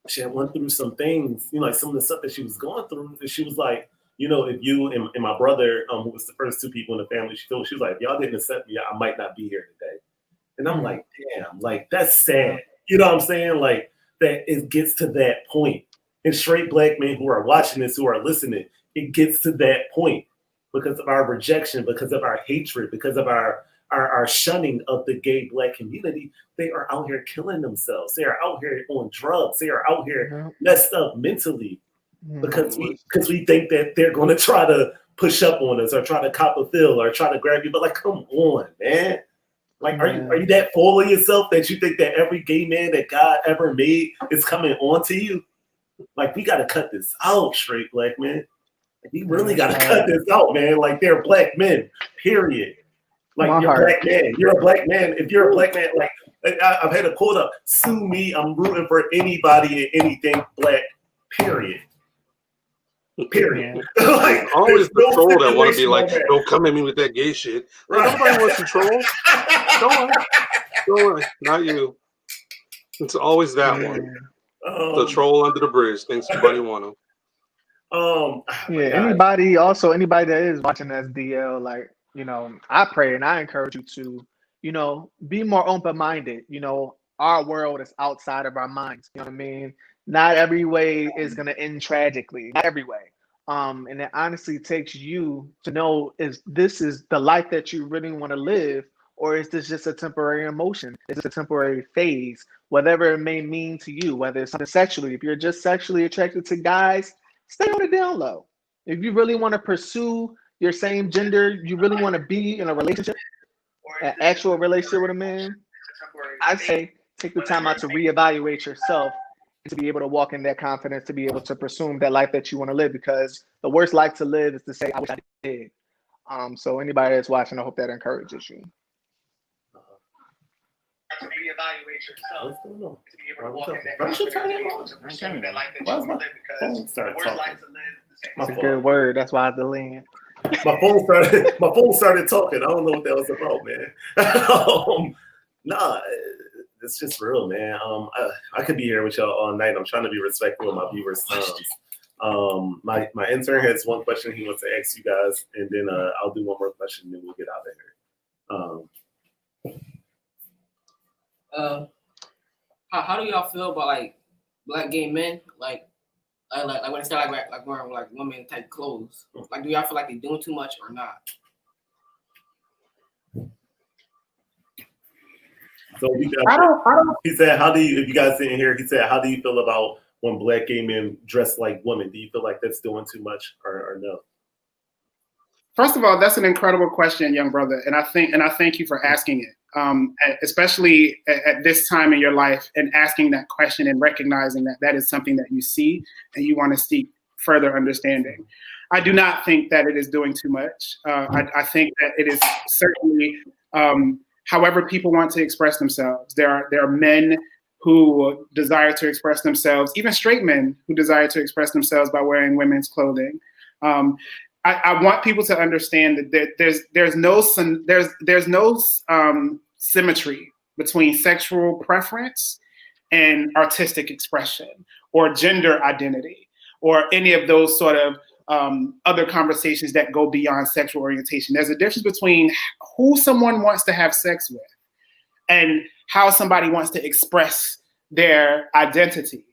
she had went through some things, like some of the stuff that she was going through. And she was like, if you and my brother, who was the first two people in the family, she was like, if y'all didn't accept me, I might not be here today. And I'm like, damn, like, that's sad. You know what I'm saying? Like, that it gets to that point. And straight Black men who are watching this, who are listening, it gets to that point because of our rejection, because of our hatred, because of our shunning of the gay Black community. They are out here killing themselves. They are out here on drugs. They are out here messed up mentally because we think that they're going to try to push up on us or try to cop a feel or try to grab you. But, like, come on, man. Like, are you that full of yourself that you think that every gay man that God ever made is coming on to you? Like, we got to cut this out, straight Black men. Like, we really got to cut this out, man. Like, they're Black men, period. Like, you're a Black man. You're a Black man. If you're a Black man, like, I've had a quote up, sue me. I'm rooting for anybody and anything Black, period. Period. Like, always the troll that want to be like, don't come at me with that gay shit. Like, nobody wants to troll. Don't worry. Not you. It's always that one. The troll under the bridge thinks somebody want him. Anybody that is watching this DL, like, I pray and I encourage you to, be more open-minded. Our world is outside of our minds. You know what I mean? Not every way is going to end tragically. Not every way. And it honestly takes you to know, is this the life that you really want to live, or is this just a temporary emotion? Is this a temporary phase? Whatever it may mean to you, whether it's something sexually. If you're just sexually attracted to guys, stay on the down low. If you really want to pursue your same gender, you really want to be in a relationship, an actual relationship with a man, I say take the time out to reevaluate yourself and to be able to walk in that confidence, to be able to pursue that life that you want to live, because the worst life to live is to say, I wish I did. So anybody that's watching, I hope that encourages you. To reevaluate yourself, to be able to walk in that confidence, to be able to pursue that life that you want to live, because the worst life to live. It's a good word. That's why I had to lean. My phone started talking. I don't know what that was about, man. Nah, it's just real, man. I could be here with y'all all night. I'm trying to be respectful of my viewers' times. My intern has one question he wants to ask you guys, and then I'll do one more question, and then we'll get out of here. how do y'all feel about like black gay men like when they start like wearing like women type clothes? Like, do y'all feel like they're doing too much or not? So I don't. he said, how do you, if you guys didn't hear, he said, how do you feel about when black gay men dress like women? Do you feel like that's doing too much or no? First of all, that's an incredible question, young brother, and I thank you for asking it, especially at this time in your life, and asking that question and recognizing that that is something that you see and you want to seek further understanding. I do not think that it is doing too much. I think that it is certainly however people want to express themselves. There are men who desire to express themselves, even straight men who desire to express themselves by wearing women's clothing. I want people to understand that there's no symmetry between sexual preference and artistic expression or gender identity or any of those sort of other conversations that go beyond sexual orientation. There's a difference between who someone wants to have sex with and how somebody wants to express their identity.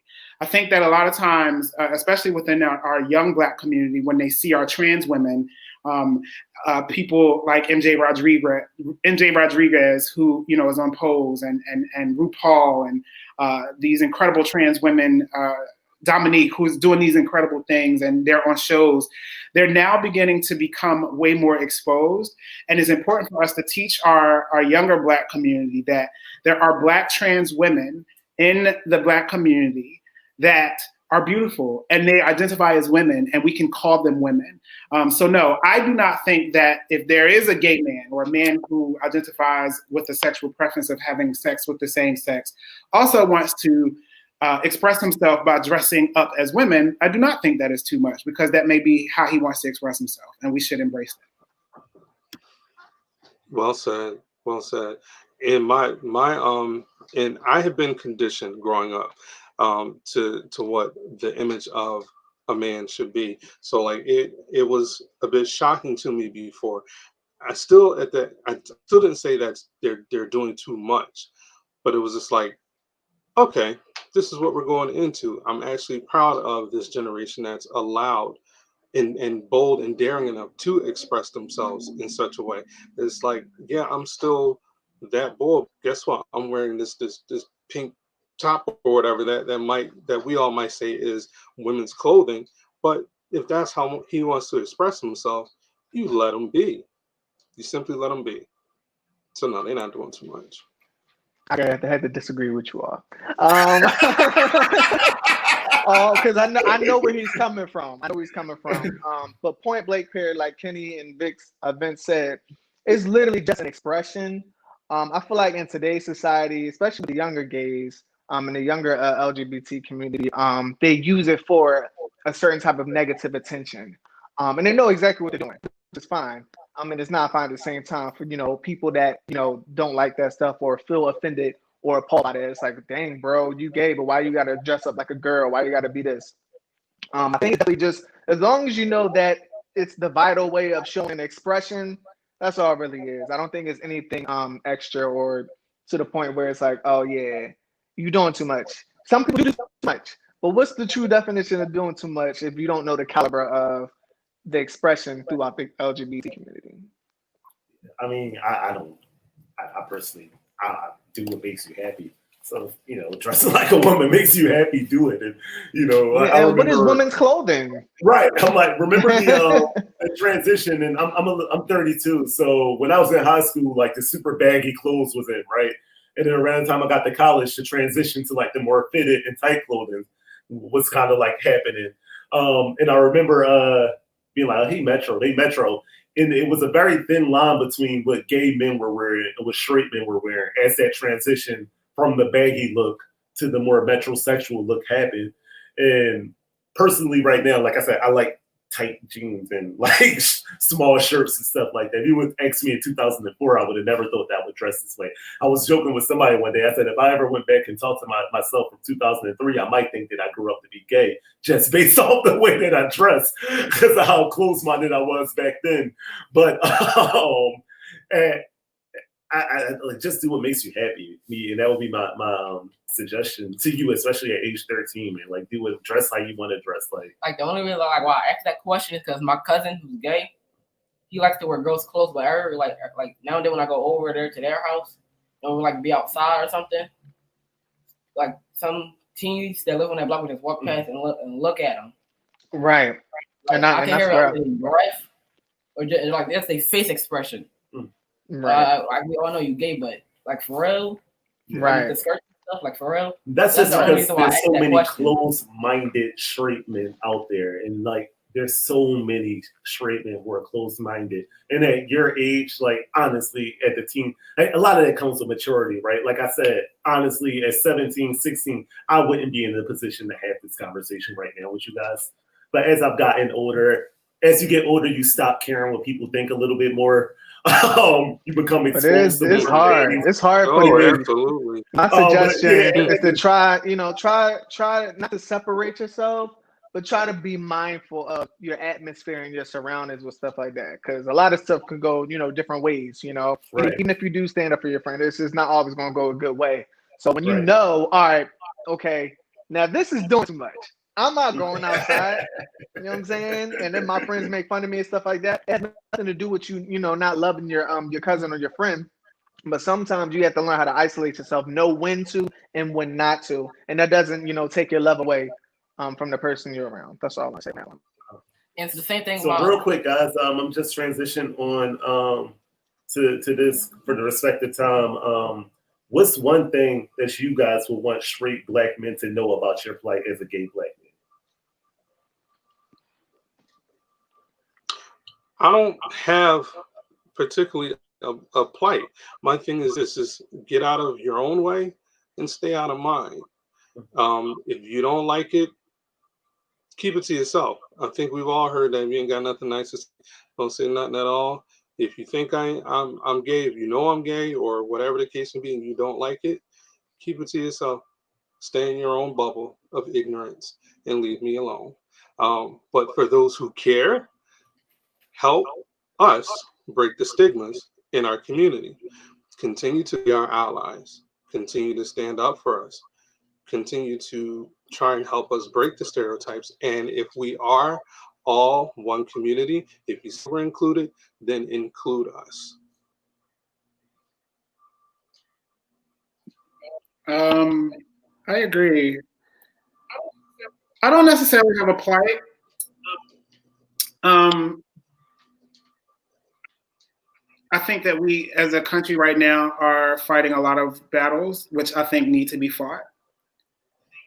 I think that a lot of times, especially within our young Black community, when they see our trans women, people like MJ Rodriguez, who is on Pose, and RuPaul, and these incredible trans women, Dominique, who's doing these incredible things, and they're on shows. They're now beginning to become way more exposed, and it's important for us to teach our younger Black community that there are Black trans women in the Black community that are beautiful and they identify as women, and we can call them women. So no, I do not think that if there is a gay man or a man who identifies with the sexual preference of having sex with the same sex also wants to express himself by dressing up as women, I do not think that is too much, because that may be how he wants to express himself, and we should embrace that. Well said. Well said. And and I have been conditioned growing up to what the image of a man should be. So like it was a bit shocking to me before. I still didn't say that they're doing too much, but it was just like, okay, this is what we're going into. I'm actually proud of this generation that's allowed and bold and daring enough to express themselves in such a way. It's like, yeah, I'm still that bold. Guess what? I'm wearing this pink top or whatever that we all might say is women's clothing. But if that's how he wants to express himself, you let him be. You simply let him be. So no, they're not doing too much. I had to disagree with you all. Because I know where he's coming from. I know where he's coming from. But point blank period, like Kenny and Vince said, it's literally just an expression. I feel like in today's society, especially with the younger gays, and the younger LGBT community, they use it for a certain type of negative attention. And they know exactly what they're doing, which is fine. I mean, it's not fine at the same time for, people that, don't like that stuff or feel offended or appalled by it. It's like, dang, bro, you gay, but why you got to dress up like a girl? Why you got to be this? I think it's definitely just, as long as you know that it's the vital way of showing expression, that's all it really is. I don't think it's anything extra or to the point where it's like, oh, yeah, you're doing too much. Some people do too much. But what's the true definition of doing too much if you don't know the caliber of the expression throughout the LGBT community? I mean, I personally, I do what makes you happy. So, dressing like a woman makes you happy, do it. And, I remember, what is women's clothing? Right. I'm like, remember the transition, and I'm 32. So when I was in high school, like the super baggy clothes was in, right? And then around the time I got to college, the transition to like the more fitted and tight clothing was kind of like happening. And I remember being like, hey, they Metro. And it was a very thin line between what gay men were wearing and what straight men were wearing as that transition from the baggy look to the more metrosexual look happened. And personally right now, like I said, I like tight jeans and like small shirts and stuff like that. If you would ask me in 2004, I would have never thought that I would dress this way. I was joking with somebody one day. I said, if I ever went back and talked to myself from 2003, I might think that I grew up to be gay just based off the way that I dress because of how close-minded I was back then. But and I like just do what makes you happy, and that would be my suggestion to you, especially at age 13, man. Like, do it, dress how you want to dress. Like the only reason like why I asked that question is because my cousin who's gay, he likes to wear girls' clothes, but I heard like now and then when I go over there to their house, or like be outside or something, like some teens that live on that block would just walk past and look at them. Right. Like, And I can that's hear where their breath or just, like that's their face expression. right. Like we all know you gay, but like for real, Right. the skirt stuff, like for real. That's That's just the only because reason why I there's asked so that many question. closed-minded straight men out there, and like there's so many straight men who are closed-minded. And at your age, like honestly, at the teen, a lot of that comes with maturity, right? Like I said, honestly, at 17, 16, I wouldn't be in a position to have this conversation right now with you guys. But as I've gotten older, as you get older, you stop caring what people think a little bit more. You become But exposed to it's more hard. things. It's hard for Oh, you. absolutely. My Oh, but suggestion yeah. is to try not to separate yourself, but try to be mindful of your atmosphere and your surroundings with stuff like that. Because a lot of stuff can go, different ways. Right. Even if you do stand up for your friend, it's just not always going to go a good way. So when you Right. know, all right, okay, now this is doing too much. I'm not going outside. You know what I'm saying? And then my friends make fun of me and stuff like that. It has nothing to do with you, not loving your cousin or your friend. But sometimes you have to learn how to isolate yourself, know when to and when not to, and that doesn't, take your love away from the person you're around. That's all I say now. And it's the same thing So about real quick, guys, I'm just transition on to this for the respective time. What's one thing that you guys would want straight black men to know about your plight as a gay black man? I don't have particularly a plight. My thing is this: is get out of your own way and stay out of mine. If you don't like it, keep it to yourself. I think we've all heard that. If you ain't got nothing nice to say, don't say nothing at all. If you think I'm gay, if you know I'm gay or whatever the case may be, and you don't like it, keep it to yourself. Stay in your own bubble of ignorance and leave me alone. But for those who care, help us break the stigmas in our community. Continue to be our allies. Continue to stand up for us. Continue to try and help us break the stereotypes. And if we are all one community, if you say we're included, then include us. I agree. I don't necessarily have a plight. I think that we, as a country right now, are fighting a lot of battles, which I think need to be fought.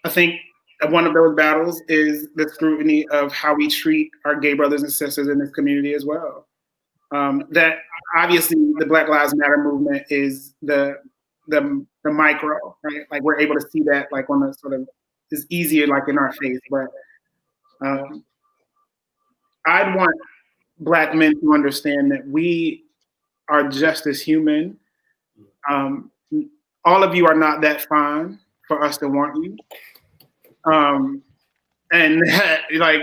I think one of those battles is the scrutiny of how we treat our gay brothers and sisters in this community as well. That obviously the Black Lives Matter movement is the micro, right? Like we're able to see that like on the sort of, it's easier like in our face, but I'd want Black men to understand that we are just as human. All of you are not that fine for us to want you. And like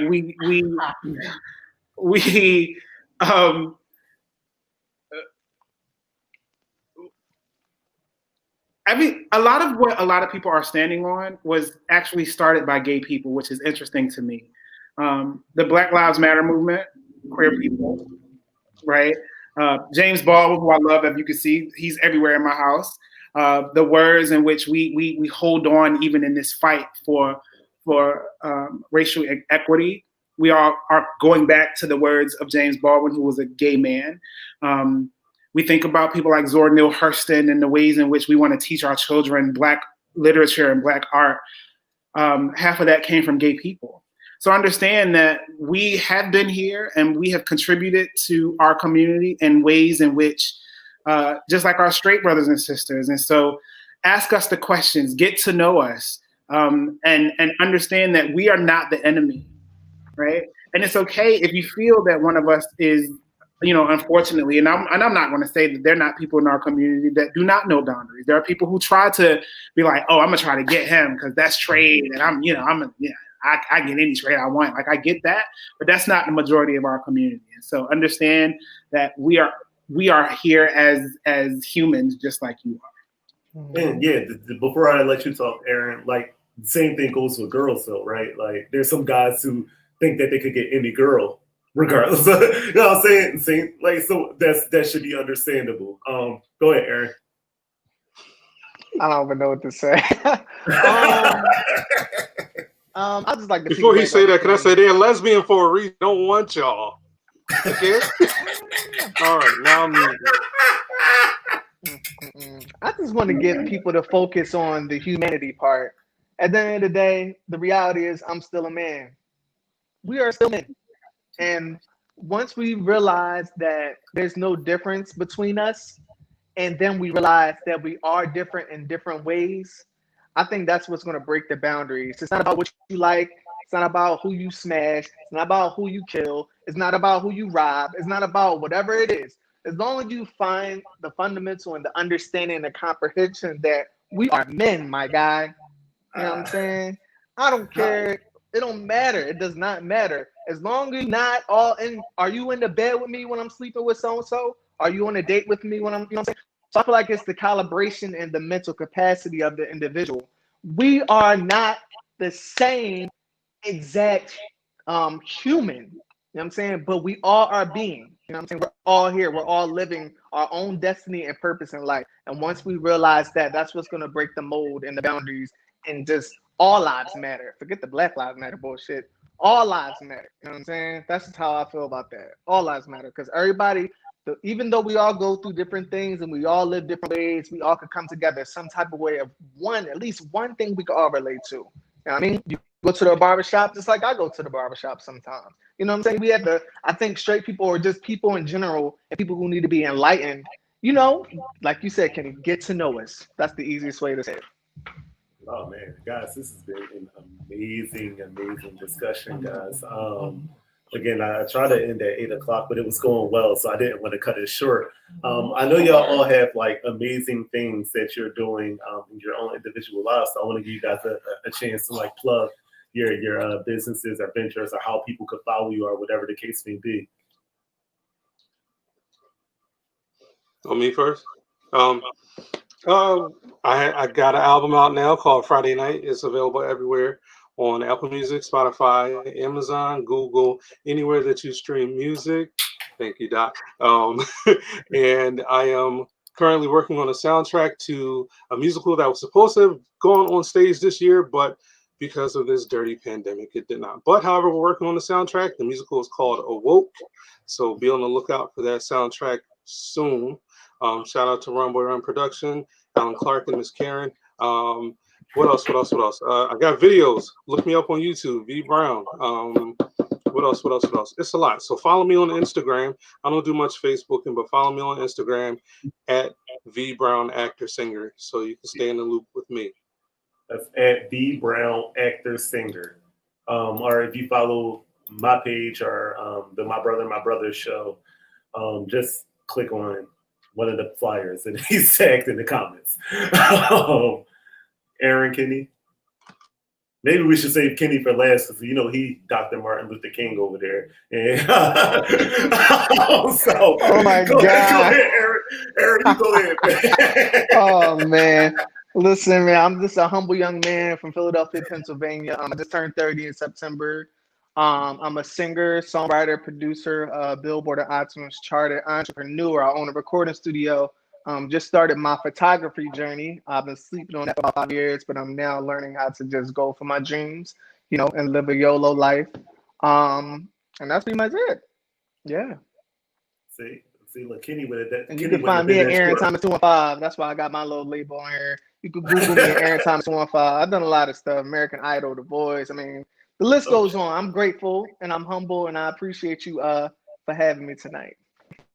I mean, a lot of what a lot of people are standing on was actually started by gay people, which is interesting to me. The Black Lives Matter movement, queer people, right? James Baldwin, who I love, as you can see, he's everywhere in my house. The words in which we hold on even in this fight for racial equity. We are going back to the words of James Baldwin, who was a gay man. We think about people like Zora Neale Hurston and the ways in which we want to teach our children Black literature and Black art. Half of that came from gay people. So understand that we have been here and we have contributed to our community in ways in which, just like our straight brothers and sisters. And so ask us the questions, get to know us, and understand that we are not the enemy, right? And it's okay if you feel that one of us is, unfortunately, and I'm not going to say that there are not people in our community that do not know boundaries. There are people who try to be like, oh, I'm gonna try to get him because that's trade, and I get any trade I want. Like I get that, but that's not the majority of our community. And so understand that we are here as humans, just like you are. And yeah, before I let you talk, Aaron, like the same thing goes with girls, though, right? Like there's some guys who think that they could get any girl, regardless. You know what I'm saying? Like so that should be understandable. Go ahead, Aaron. I don't even know what to say. I just like to Before he piggyback say off that, can I Kenny. say they're lesbian for a reason? Don't want y'all. Okay. All right. Now I'm muted. I just want to get people to focus on the humanity part. At the end of the day, the reality is I'm still a man. We are still men. And once we realize that there's no difference between us, and then we realize that we are different in different ways, I think that's what's going to break the boundaries. It's not about what you like. It's not about who you smash. It's not about who you kill. It's not about who you rob. It's not about whatever it is. As long as you find the fundamental and the understanding and the comprehension that we are men, my guy. You know what I'm saying? I don't care. It don't matter. It does not matter. As long as you're not all in, are you in the bed with me when I'm sleeping with so-and-so? Are you on a date with me when I'm, you know what I'm saying? So I feel like it's the calibration and the mental capacity of the individual. We are not the same exact human, you know what I'm saying? But we all are being, you know what I'm saying? We're all here. We're all living our own destiny and purpose in life. And once we realize that, that's what's going to break the mold and the boundaries and just all lives matter. Forget the Black Lives Matter bullshit. All lives matter. You know what I'm saying? That's just how I feel about that. All lives matter because everybody, even though we all go through different things and we all live different ways, we all could come together some type of way of at least one thing we could all relate to. You know what I mean? You go to the barbershop just like I go to the barbershop sometimes. You know what I'm saying? We have to, I think straight people or just people in general and people who need to be enlightened, you know, like you said, can get to know us. That's the easiest way to say it. Oh man, guys, this has been an amazing discussion, guys. Again, I tried to end at 8 o'clock, but it was going well, so I didn't want to cut it short. I know y'all all have like amazing things that you're doing in your own individual lives. So I want to give you guys a chance to like plug your businesses or ventures or how people could follow you or whatever the case may be. Oh, me first. I got an album out now called Friday Night. It's available everywhere on Apple Music, Spotify, Amazon, Google, anywhere that you stream music. Thank you, Doc. And I am currently working on a soundtrack to a musical that was supposed to have gone on stage this year, but because of this dirty pandemic, it did not. But however, we're working on the soundtrack. The musical is called Awoke. So be on the lookout for that soundtrack soon. Shout out to Runboy Run Production, Alan Clark and Miss Karen. What else? I got videos. Look me up on YouTube, V Brown. What else? It's a lot. So follow me on Instagram. I don't do much Facebooking, but follow me on Instagram at V Brown Actor Singer, so you can stay in the loop with me. That's at V Brown Actor Singer. Or if you follow my page or the My Brother show, just click on one of the flyers and he's tagged in the comments. Aaron, Kenny. Maybe we should save Kenny for last because you know he Dr. Martin Luther King over there. And so, Oh my go God. ahead, Aaron, you go ahead. Oh man. Listen, man, I'm just a humble young man from Philadelphia, Pennsylvania. I just turned 30 in September. I'm a singer, songwriter, producer, Billboard and iTunes charted entrepreneur. I own a recording studio. Just started my photography journey. I've been sleeping on that for about 5 years, but I'm now learning how to just go for my dreams, you know, and live a YOLO life. And that's pretty much it. Yeah. See, look, Kenny with it. And you can find me at Aaron Thomas 215. That's why I got my little label on here. You can Google me at Aaron Thomas 215. I've done a lot of stuff, American Idol, The Voice. I mean, the list goes on. I'm grateful and I'm humble and I appreciate you for having me tonight.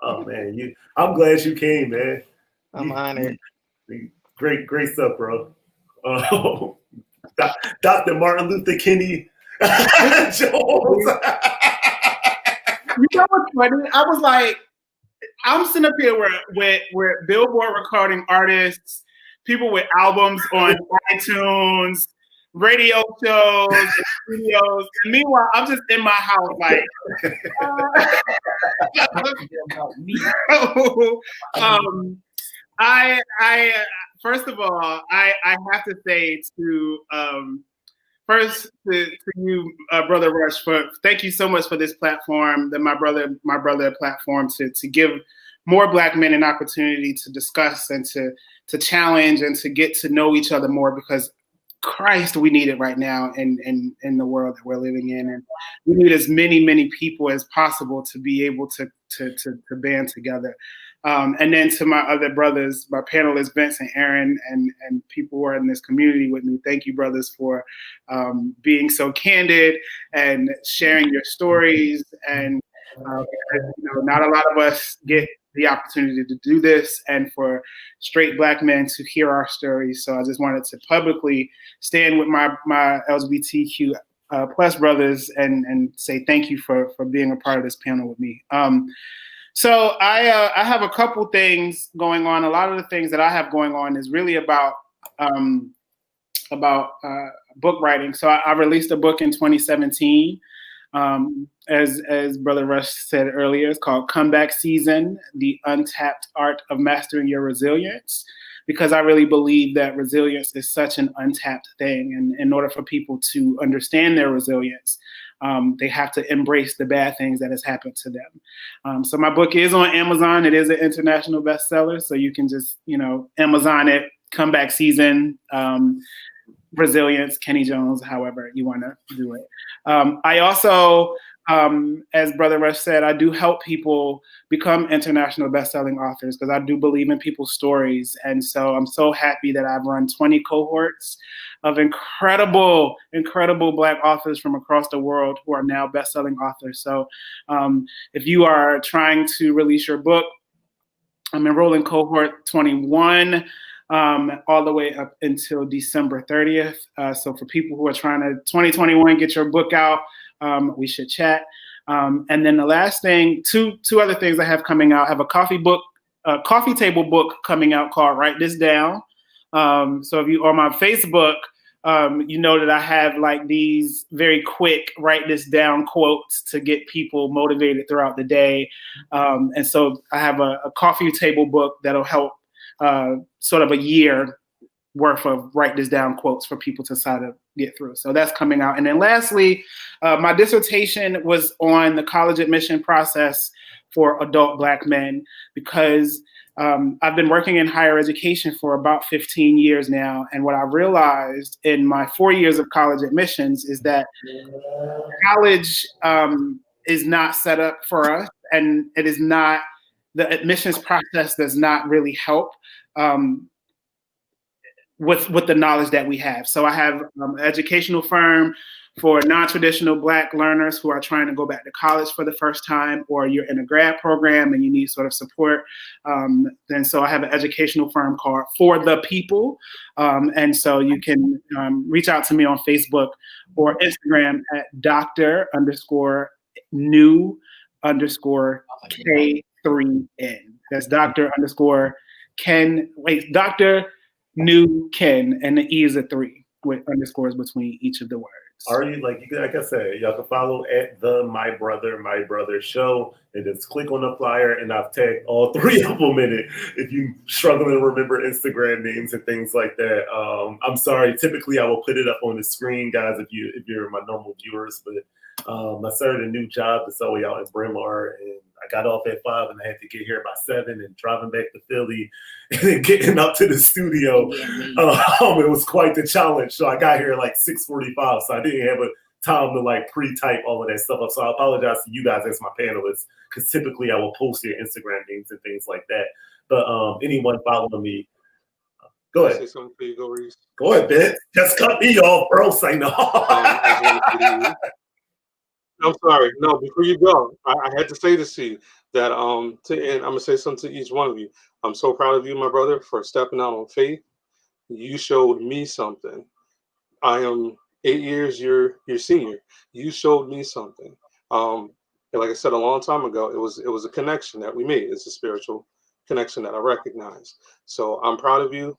Oh man, I'm glad you came, man. I'm honored. Great stuff, bro. Dr. Martin Luther King Jones. You know what's funny? I was like, I'm sitting up here with Billboard recording artists, people with albums on iTunes, radio shows, studios. And meanwhile, I'm just in my house like. first of all, I have to say to first to you, Brother Rush, thank you so much for this platform, my brother platform to give more Black men an opportunity to discuss and to challenge and to get to know each other more, because Christ, we need it right now in the world that we're living in, and we need as many people as possible to be able to band together. And then to my other brothers, my panelists, Vince and Aaron, and people who are in this community with me, thank you, brothers, for being so candid and sharing your stories. And not a lot of us get the opportunity to do this, and for straight Black men to hear our stories. So I just wanted to publicly stand with my LGBTQ plus brothers and say thank you for being a part of this panel with me. So I have a couple things going on. A lot of the things that I have going on is really about book writing. So I released a book in 2017. As Brother Rush said earlier, it's called Comeback Season: The Untapped Art of Mastering Your Resilience, because I really believe that resilience is such an untapped thing. And in order for people to understand their resilience, they have to embrace the bad things that has happened to them. So my book is on Amazon. It is an international bestseller, so you can just, Amazon it, Comeback Season, Resilience, Kenny Jones, however you want to do it. I also, as Brother Rush said, I do help people become international best-selling authors, because I do believe in people's stories. And so I'm so happy that I've run 20 cohorts of incredible Black authors from across the world who are now best-selling authors. So if you are trying to release your book, I'm enrolling cohort 21. All the way up until December 30th. So for people who are trying to 2021 get your book out, we should chat. And then the last thing, two other things I have coming out. I have a coffee table book coming out called Write This Down. So if you on my Facebook, you know that I have like these very quick write this down quotes to get people motivated throughout the day. And so I have a coffee table book that'll help sort of a year worth of write this down quotes for people to try to get through. So that's coming out. And then lastly, my dissertation was on the college admission process for adult Black men, because I've been working in higher education for about 15 years now. And what I realized in my 4 years of college admissions is that college is not set up for us, and it is not, the admissions process does not really help with the knowledge that we have. So I have an educational firm for non-traditional Black learners who are trying to go back to college for the first time, or you're in a grad program and you need sort of support. And so I have an educational firm called For the People. And so you can reach out to me on Facebook or Instagram at Dr.new_K3N. That's Dr. New Ken, and the E is a 3 with underscores between each of the words. Are you like I said, y'all can follow at the My Brother Show, and just click on the flyer, and I've tagged all 3 of them in it. If you struggle to remember Instagram names and things like that, I'm sorry. Typically, I will put it up on the screen, guys, if you're my normal viewers. But I started a new job this way out in Bryn Mawr, and I got off at 5 and I had to get here by 7, and driving back to Philly and getting up to the studio. It was quite the challenge. So I got here at like 6:45, so I didn't have a time to like pre-type all of that stuff up. So I apologize to you guys as my panelists, because typically I will post your Instagram names and things like that. But anyone following me, go ahead. Say something for you, go Reese. Go ahead, Ben. Just cut me off, bro. Say no. I'm sorry. No, before you go, I had to say this to you, that and I'm gonna say something to each one of you. I'm so proud of you, my brother, for stepping out on faith. You showed me something. I am 8 years your senior. You showed me something. And like I said a long time ago, it was a connection that we made. It's a spiritual connection that I recognize. So I'm proud of you.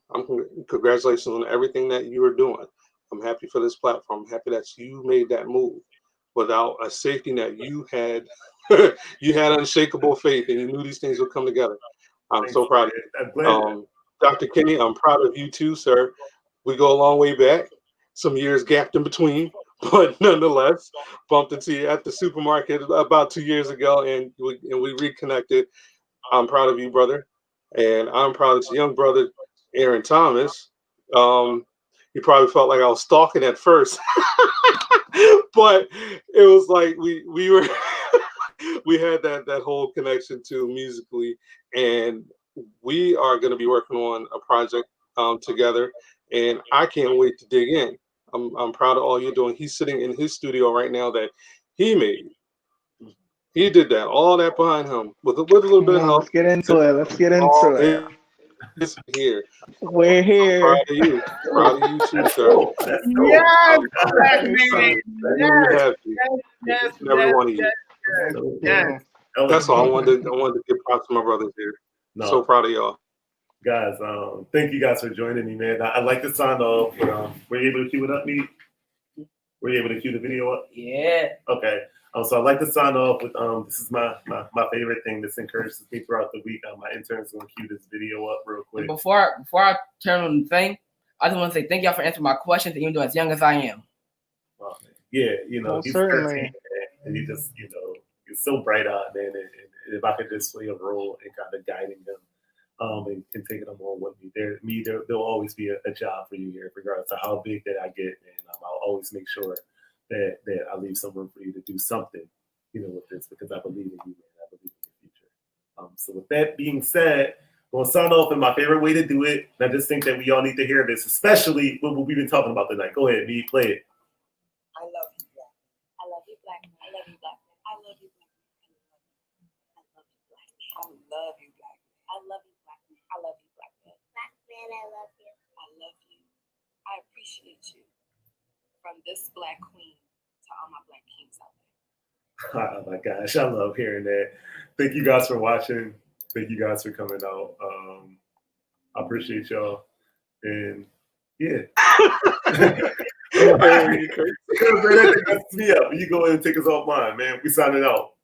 Congratulations on everything that you are doing. I'm happy for this platform. I'm happy that you made that move. Without a safety net, you had you had unshakable faith, and you knew these things would come together. I'm so proud of you. Dr. Kenny, I'm proud of you too, sir. We go a long way back, some years gapped in between, but nonetheless, bumped into you at the supermarket about 2 years ago, and we reconnected. I'm proud of you, brother, and I'm proud of your young brother, Aaron Thomas. He probably felt like I was stalking at first, but it was like we were we had that whole connection too musically, and we are going to be working on a project together, and I can't wait to dig in. I'm proud of all you're doing. He's sitting in his studio right now that he made. He did that, all that behind him with a little bit of help. Let's get into it. Let's get All into it. his here. We're here. Proud of you. Proud of you too, sir. Cool. That's cool. Yes, Oh, Black God. man. We Yes, have you. yes, Each and every one of you. yes. That's all. I wanted to give props to my brothers here. No, So proud of y'all. guys, thank you guys for joining me, man. I'd like to sign off. Were you able to cue it up, me? Were you able to cue the video up? Yeah. Okay. So I'd like to sign off with this is my favorite thing. This encourages me throughout the week. My intern's gonna cue this video up real quick. Before I turn on the thing, I just want to say thank y'all for answering my questions, even though as young as I am. Oh, man. Yeah, Most he's certainly. 13, man, and he just he's so bright eyed, man. And if I could just play a role in kind of guiding him, and taking them on with me, there'll always be a job for you here, regardless of how big that I get, and I'll always make sure that I leave some room for you to do something, with this, because I believe in you, man. I believe in your future. So with that being said, I'm gonna sign off in my favorite way to do it. And I just think that we all need to hear this, especially what we've been talking about tonight. Go ahead, me, play it. I love you, Black. I love you, Black. I love you, Black. I love you, Black. I love you, Black. I love you, Black. I love you, Black. I love you, Black. Black man, I love you. I love you. I appreciate you. From this Black queen to all my Black kings out there. Oh my gosh, I love hearing that. Thank you guys for watching. Thank you guys for coming out. I appreciate y'all. And yeah. That messes me up. You go ahead and take us offline, man. We signing out.